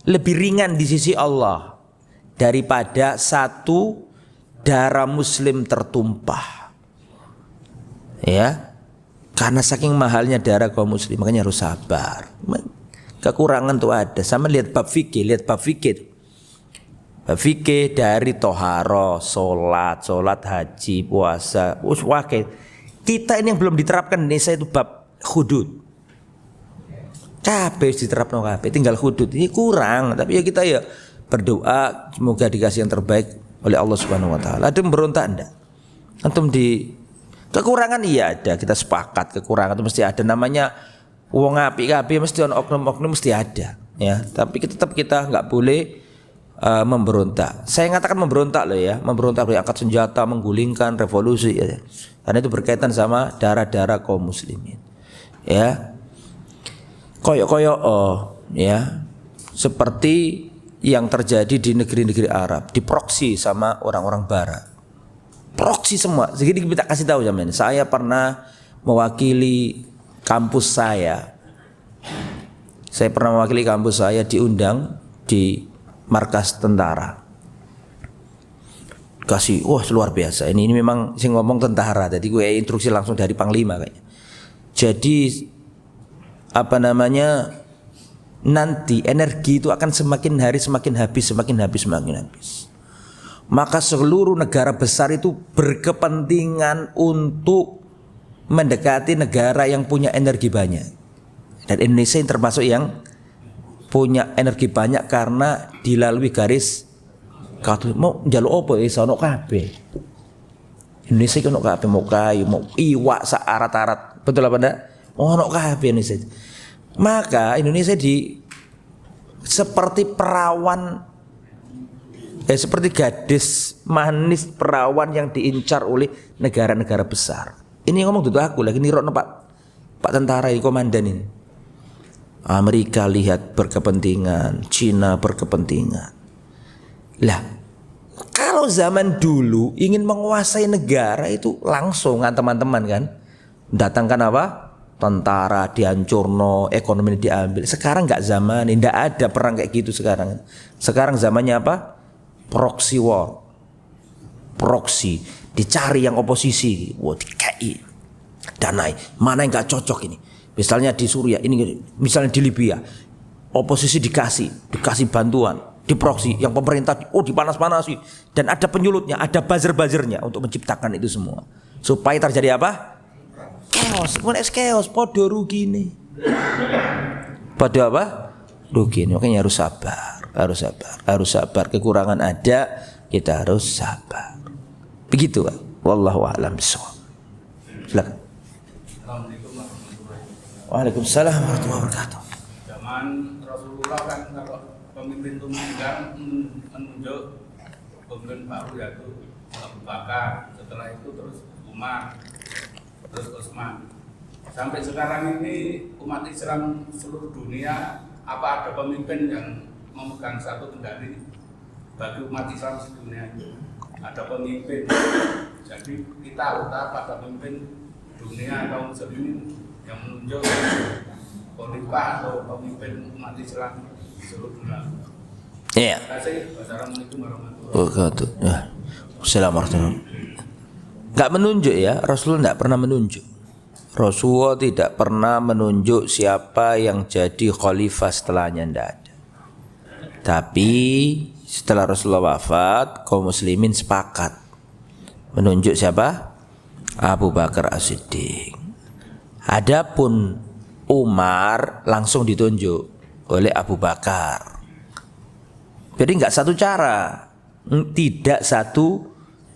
lebih ringan di sisi Allah daripada satu darah muslim tertumpah. Ya. Karena saking mahalnya darah kaum muslim, makanya harus sabar. Kekurangan tuh ada. Sama lihat bab fikih, Bab fikih dari toharo, solat, haji, puasa, wakil. Kita ini yang belum diterapkan di Indonesia itu bab hudud. Kabeh diterapno kabeh, tinggal hudud. Ini kurang, tapi ya kita ya berdoa semoga dikasih yang terbaik oleh Allah Subhanahu wa taala. Ada memberontak enggak? Antum di kekurangan iya ada, kita sepakat kekurangan itu mesti ada, namanya wong apik kabeh mesti ono oknum-oknum mesti ada ya, tapi tetap kita enggak boleh memberontak. Saya ngatakan memberontak loh ya, memberontak boleh angkat senjata, menggulingkan revolusi ya. Karena itu berkaitan sama darah-darah kaum muslimin. Ya. Koyok-koyok ya. Seperti yang terjadi di negeri-negeri Arab, diproksi sama orang-orang barat. Proksi semua. Jadi kita kasih tahu zaman. Saya pernah mewakili kampus saya. Saya pernah mewakili kampus saya diundang di markas tentara. Kasih, wah luar biasa. Ini memang sing ngomong tentara. Jadi gue instruksi langsung dari panglima kayaknya. Jadi apa namanya? Nanti energi itu akan semakin hari semakin habis. Maka seluruh negara besar itu berkepentingan untuk mendekati negara yang punya energi banyak. Dan Indonesia yang termasuk yang punya energi banyak karena dilalui garis mau njaluk apa iso ono kabeh. Indonesia ono kabeh, mau kayu, mau iwak sak arat-arat. Betul apa ndak? Ono kabeh Indonesia. Maka Indonesia seperti perawan seperti gadis manis perawan yang diincar oleh negara-negara besar. Ini ngomong duduk aku lagi nirokno Pak tentara ini komandan ini. Amerika lihat berkepentingan, Cina berkepentingan. Lah, kalau zaman dulu ingin menguasai negara itu langsung kan teman-teman kan, datangkan apa? Tentara dihancurno, ekonomi diambil. Sekarang nggak zaman, tidak ada perang kayak gitu sekarang. Sekarang zamannya apa? Proxy war, proxy, dicari yang oposisi, wah dikai, danai, mana yang nggak cocok ini. Misalnya di Suriah, ini misalnya di Libya, oposisi dikasih bantuan, di proxy, yang pemerintah dipanas-panasi, dan ada penyulutnya, ada buzzer-buzzernya untuk menciptakan itu semua, supaya terjadi apa? Chaos, chaos, podo rugi nih. Podo apa? Rugi nih, makanya harus sabar. Kekurangan ada, kita harus sabar. Begitu kan? Wallahu a'lam bishawab. Silakan. Waalaikumsalam warahmatullahi wabarakatuh. Zaman Rasulullah kan kalau pemimpin itu meninggal menunjuk pemimpin baru yaitu Abu Bakar, setelah itu terus Umar, terus Utsman. Sampai sekarang ini umat Islam seluruh dunia apa ada pemimpin yang memegang satu kendali bagi umat Islam sedunia itu? Ada pemimpin. Jadi kita pada pemimpin dunia kaum muslimin yang menunjuk khalifah atau pemimpin umat Islam seluruh dunia. Iya. Terima kasih. Wassalamualaikum warahmatullahi wabarakatuh. Assalamualaikum. Enggak menunjuk ya, Rasulullah tidak pernah menunjuk. Rasulullah tidak pernah menunjuk siapa yang jadi khalifah setelahnya, tidak ada. Tapi setelah Rasulullah wafat, kaum muslimin sepakat menunjuk siapa? Abu Bakar As-Siddiq. Adapun Umar langsung ditunjuk oleh Abu Bakar. Jadi enggak satu cara, tidak satu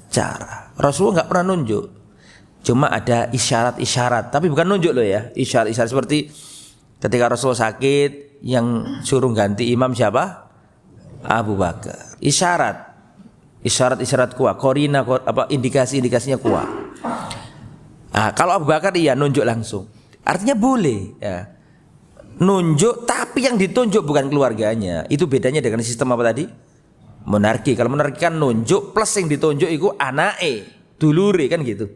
cara. Rasulullah enggak pernah nunjuk. Cuma ada isyarat-isyarat, tapi bukan nunjuk loh ya. Isyarat-isyarat seperti ketika Rasulullah sakit, yang suruh ganti imam siapa? Abu Bakar. Isyarat kuat, korina indikasi-indikasinya kuat. Nah, kalau Abu Bakar iya nunjuk langsung. Artinya boleh ya. Nunjuk tapi yang ditunjuk bukan keluarganya. Itu bedanya dengan sistem apa tadi? Monarki. Kalau monarki kan nunjuk plus yang ditunjuk itu anake, dulure kan gitu.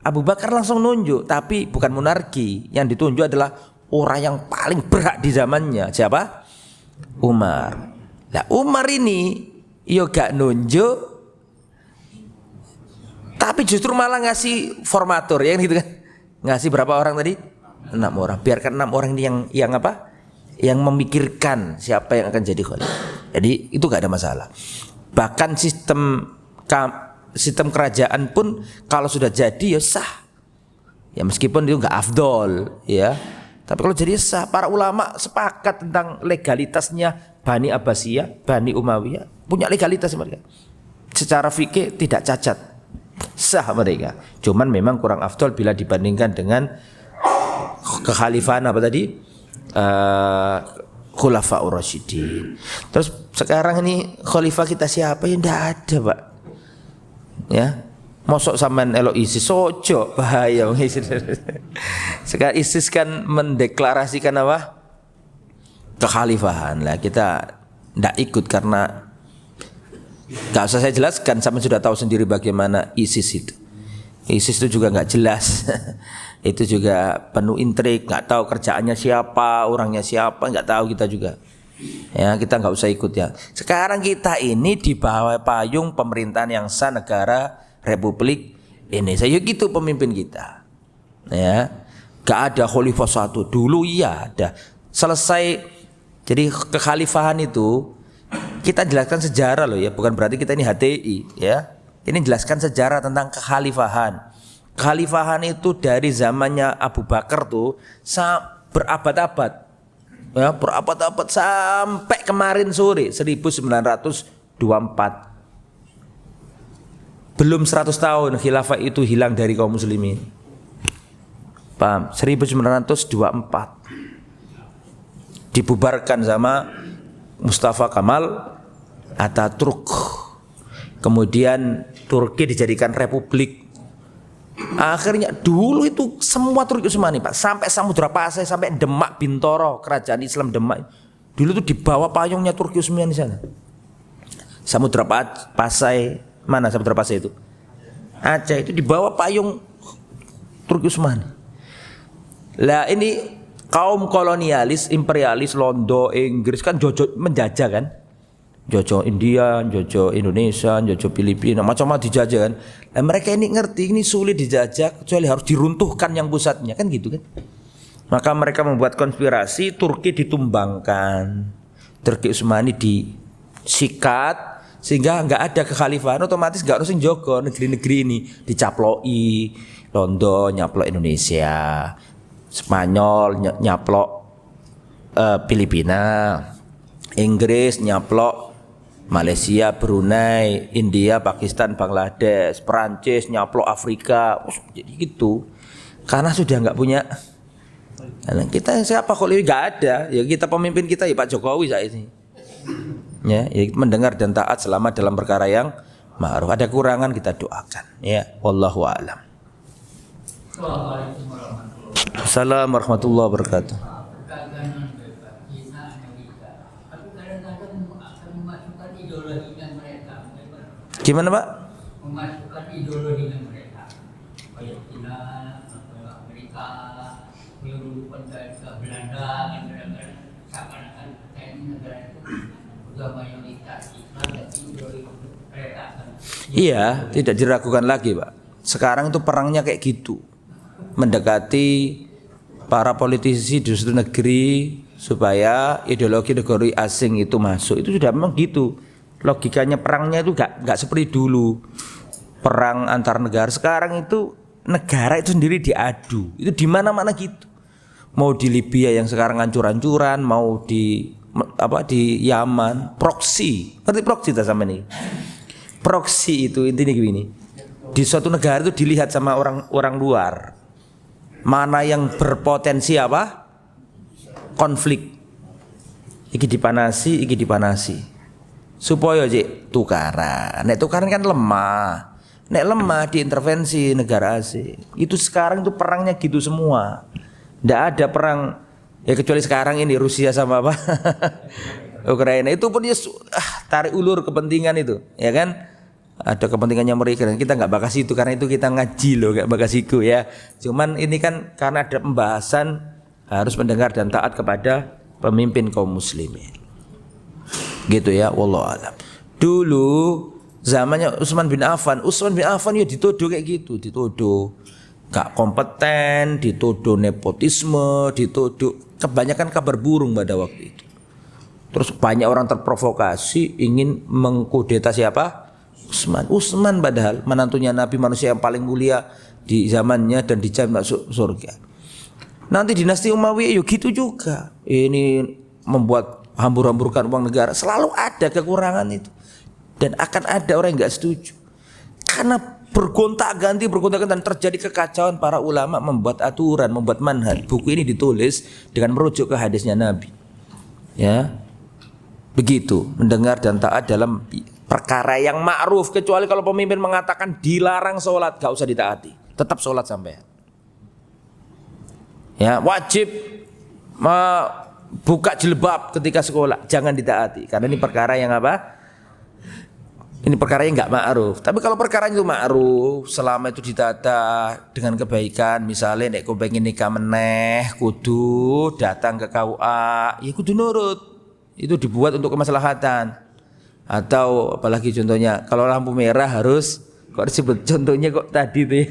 Abu Bakar langsung nunjuk tapi bukan monarki. Yang ditunjuk adalah orang yang paling berhak di zamannya. Siapa? Umar. Nah, Umar ini yo gak nunjuk, tapi justru malah ngasih formatur ya gitu kan. Ngasih berapa orang tadi? 6 orang. Biarkan 6 orang ini yang apa? Yang memikirkan siapa yang akan jadi khalifah. Jadi itu gak ada masalah. Bahkan sistem kerajaan pun kalau sudah jadi ya sah. Ya meskipun itu gak afdol ya. Tapi kalau jadi sah, para ulama sepakat tentang legalitasnya. Bani Abbasiyah, Bani Umayyah punya legalitas mereka. Secara fikih tidak cacat, sah mereka. Cuman memang kurang afdol bila dibandingkan dengan kekhalifahan apa tadi? Khulafaur Rasyidin. Terus sekarang ini khalifah kita siapa? Ya tidak ada, Pak. Ya. Mosok sampean elok ISIS sojo bahaya ISIS. Sekarang ISIS kan mendeklarasikan apa? Kekhalifahan lah, kita tidak ikut karena nggak usah saya jelaskan, sampai sudah tahu sendiri bagaimana ISIS itu. ISIS itu juga nggak jelas. Itu juga penuh intrik, nggak tahu kerjaannya siapa, orangnya siapa, nggak tahu kita juga. Ya, kita nggak usah ikut ya. Sekarang kita ini di bawah payung pemerintahan yang sah, negara Republik Indonesia. Yuk gitu pemimpin kita. Ya, nggak ada khalifah satu. Dulu iya ada. Selesai. Jadi kekhalifahan itu kita jelaskan sejarah loh ya, bukan berarti kita ini HTI ya. Ini jelaskan sejarah tentang kekhalifahan. Kekhalifahan itu dari zamannya Abu Bakar tuh berabad-abad. Ya, berabad-abad sampai kemarin sore 1924. Belum 100 tahun khilafah itu hilang dari kaum muslimin. Paham? 1924. Dibubarkan sama Mustafa Kemal Atatürk. Kemudian Turki dijadikan republik. Akhirnya dulu itu semua Turki Utsmani Pak, sampai Samudra Pasai, sampai Demak Bintoro, kerajaan Islam Demak. Dulu itu di bawah payungnya Turki Utsmani di sana. Samudra Pasai, mana Samudra Pasai itu? Aceh, itu di bawah payung Turki Utsmani. Lah ini kaum kolonialis, imperialis, Londo, Inggris kan jojo menjajah kan? Jojo India, jojo Indonesia, jojo Filipina, macam-macam dijajah kan. Nah, mereka ini ngerti ini sulit dijajah kecuali harus diruntuhkan yang pusatnya kan gitu kan. Maka mereka membuat konspirasi, Turki ditumbangkan, Turki Utsmani disikat sehingga nggak ada kekhalifahan, otomatis nggak harus njogo negeri-negeri ini dicaploi. Londo nyaplok Indonesia, Spanyol nyaplok Filipina, Inggris nyaplok Malaysia, Brunei, India, Pakistan, Bangladesh, Perancis nyaplok Afrika, jadi gitu. Karena sudah nggak punya. Nah, kita siapa kalau nggak ada? Ya kita pemimpin kita ya Pak Jokowi saat ini. Ya mendengar dan taat selama dalam perkara yang ma'ruf. Ada kurangan kita doakan. Ya, wallahu a'lam. Assalamualaikum warahmatullahi wabarakatuh. Gimana Pak? Memasukkan ideologinya mereka, Palestina, Amerika, dulu ke Belanda, negara-negara seakan-akan negara itu sudah mayoritas Islam dan ideologi mereka. Iya, tidak diragukan lagi Pak. Sekarang itu perangnya kayak gitu, mendekati para politisi di suatu negeri supaya ideologi negara asing itu masuk. Itu sudah memang gitu. Logikanya perangnya itu gak seperti dulu perang antar negara. Sekarang itu negara itu sendiri diadu. Itu di mana-mana gitu. Mau di Libya yang sekarang hancur-hancuran, mau di Yaman, proksi. Ngerti proksi tak sama ini? Proksi itu intinya gini. Di suatu negara itu dilihat sama orang luar. Mana yang berpotensi apa? Konflik. Iki dipanasi. Supaya tukaran. Nek tukaran kan lemah. Nek lemah diintervensi negara asing. Itu sekarang itu perangnya gitu semua. Nggak ada perang ya kecuali sekarang ini Rusia sama apa? Ukraina. Itu pun dia tarik ulur kepentingan itu, ya kan? Ada kepentingannya mereka dan kita nggak bakas itu karena itu kita ngaji loh, nggak bakas itu ya. Cuman ini kan karena ada pembahasan harus mendengar dan taat kepada pemimpin kaum muslimin. Gitu ya, wallahu alam. Dulu zamannya Utsman bin Affan ya dituduh kayak gitu, dituduh gak kompeten, dituduh nepotisme, dituduh kebanyakan kabar burung pada waktu itu. Terus banyak orang terprovokasi ingin mengkudeta siapa? Utsman padahal menantunya Nabi, manusia yang paling mulia di zamannya dan dijamin masuk surga. Nanti dinasti Umayyah gitu juga. Ini membuat hambur-hamburkan uang negara, selalu ada kekurangan itu dan akan ada orang yang nggak setuju karena bergonta-ganti dan terjadi kekacauan. Para ulama membuat aturan, membuat manhaj. Buku ini ditulis dengan merujuk ke hadisnya Nabi ya, begitu mendengar dan taat dalam perkara yang ma'ruf. Kecuali kalau pemimpin mengatakan dilarang sholat, gak usah ditaati, tetap sholat sampai ya, wajib buka jilbab ketika sekolah, jangan ditaati karena ini perkara yang apa? Ini perkaranya nggak ma'ruf. Tapi kalau perkara itu ma'ruf, selama itu ditata dengan kebaikan, misalnya nek kau pengen nikah meneh, kudu datang ke KUA, ya kudu nurut. Itu dibuat untuk kemaslahatan. Atau apalagi contohnya, kalau lampu merah harus, kok disebut contohnya kok tadi tuh ya.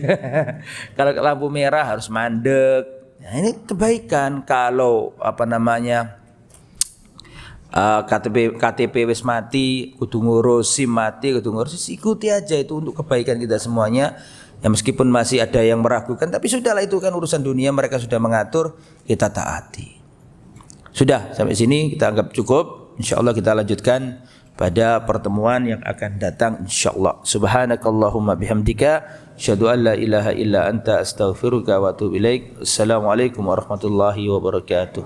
Kalau lampu merah harus mandek. Nah, ini kebaikan. Kalau apa namanya, KTP wis mati, kudu ngurus, SIM mati, kudu ngurus, ikuti aja itu untuk kebaikan kita semuanya. Ya meskipun masih ada yang meragukan, tapi sudahlah itu kan urusan dunia, mereka sudah mengatur, kita taati. Sudah sampai sini kita anggap cukup. Insyaallah kita lanjutkan pada pertemuan yang akan datang insyaallah. Subhanakallahumma bihamdika asyhadu an la ilaha illa anta astaghfiruka wa atubu ilaik. Assalamualaikum warahmatullahi wabarakatuh.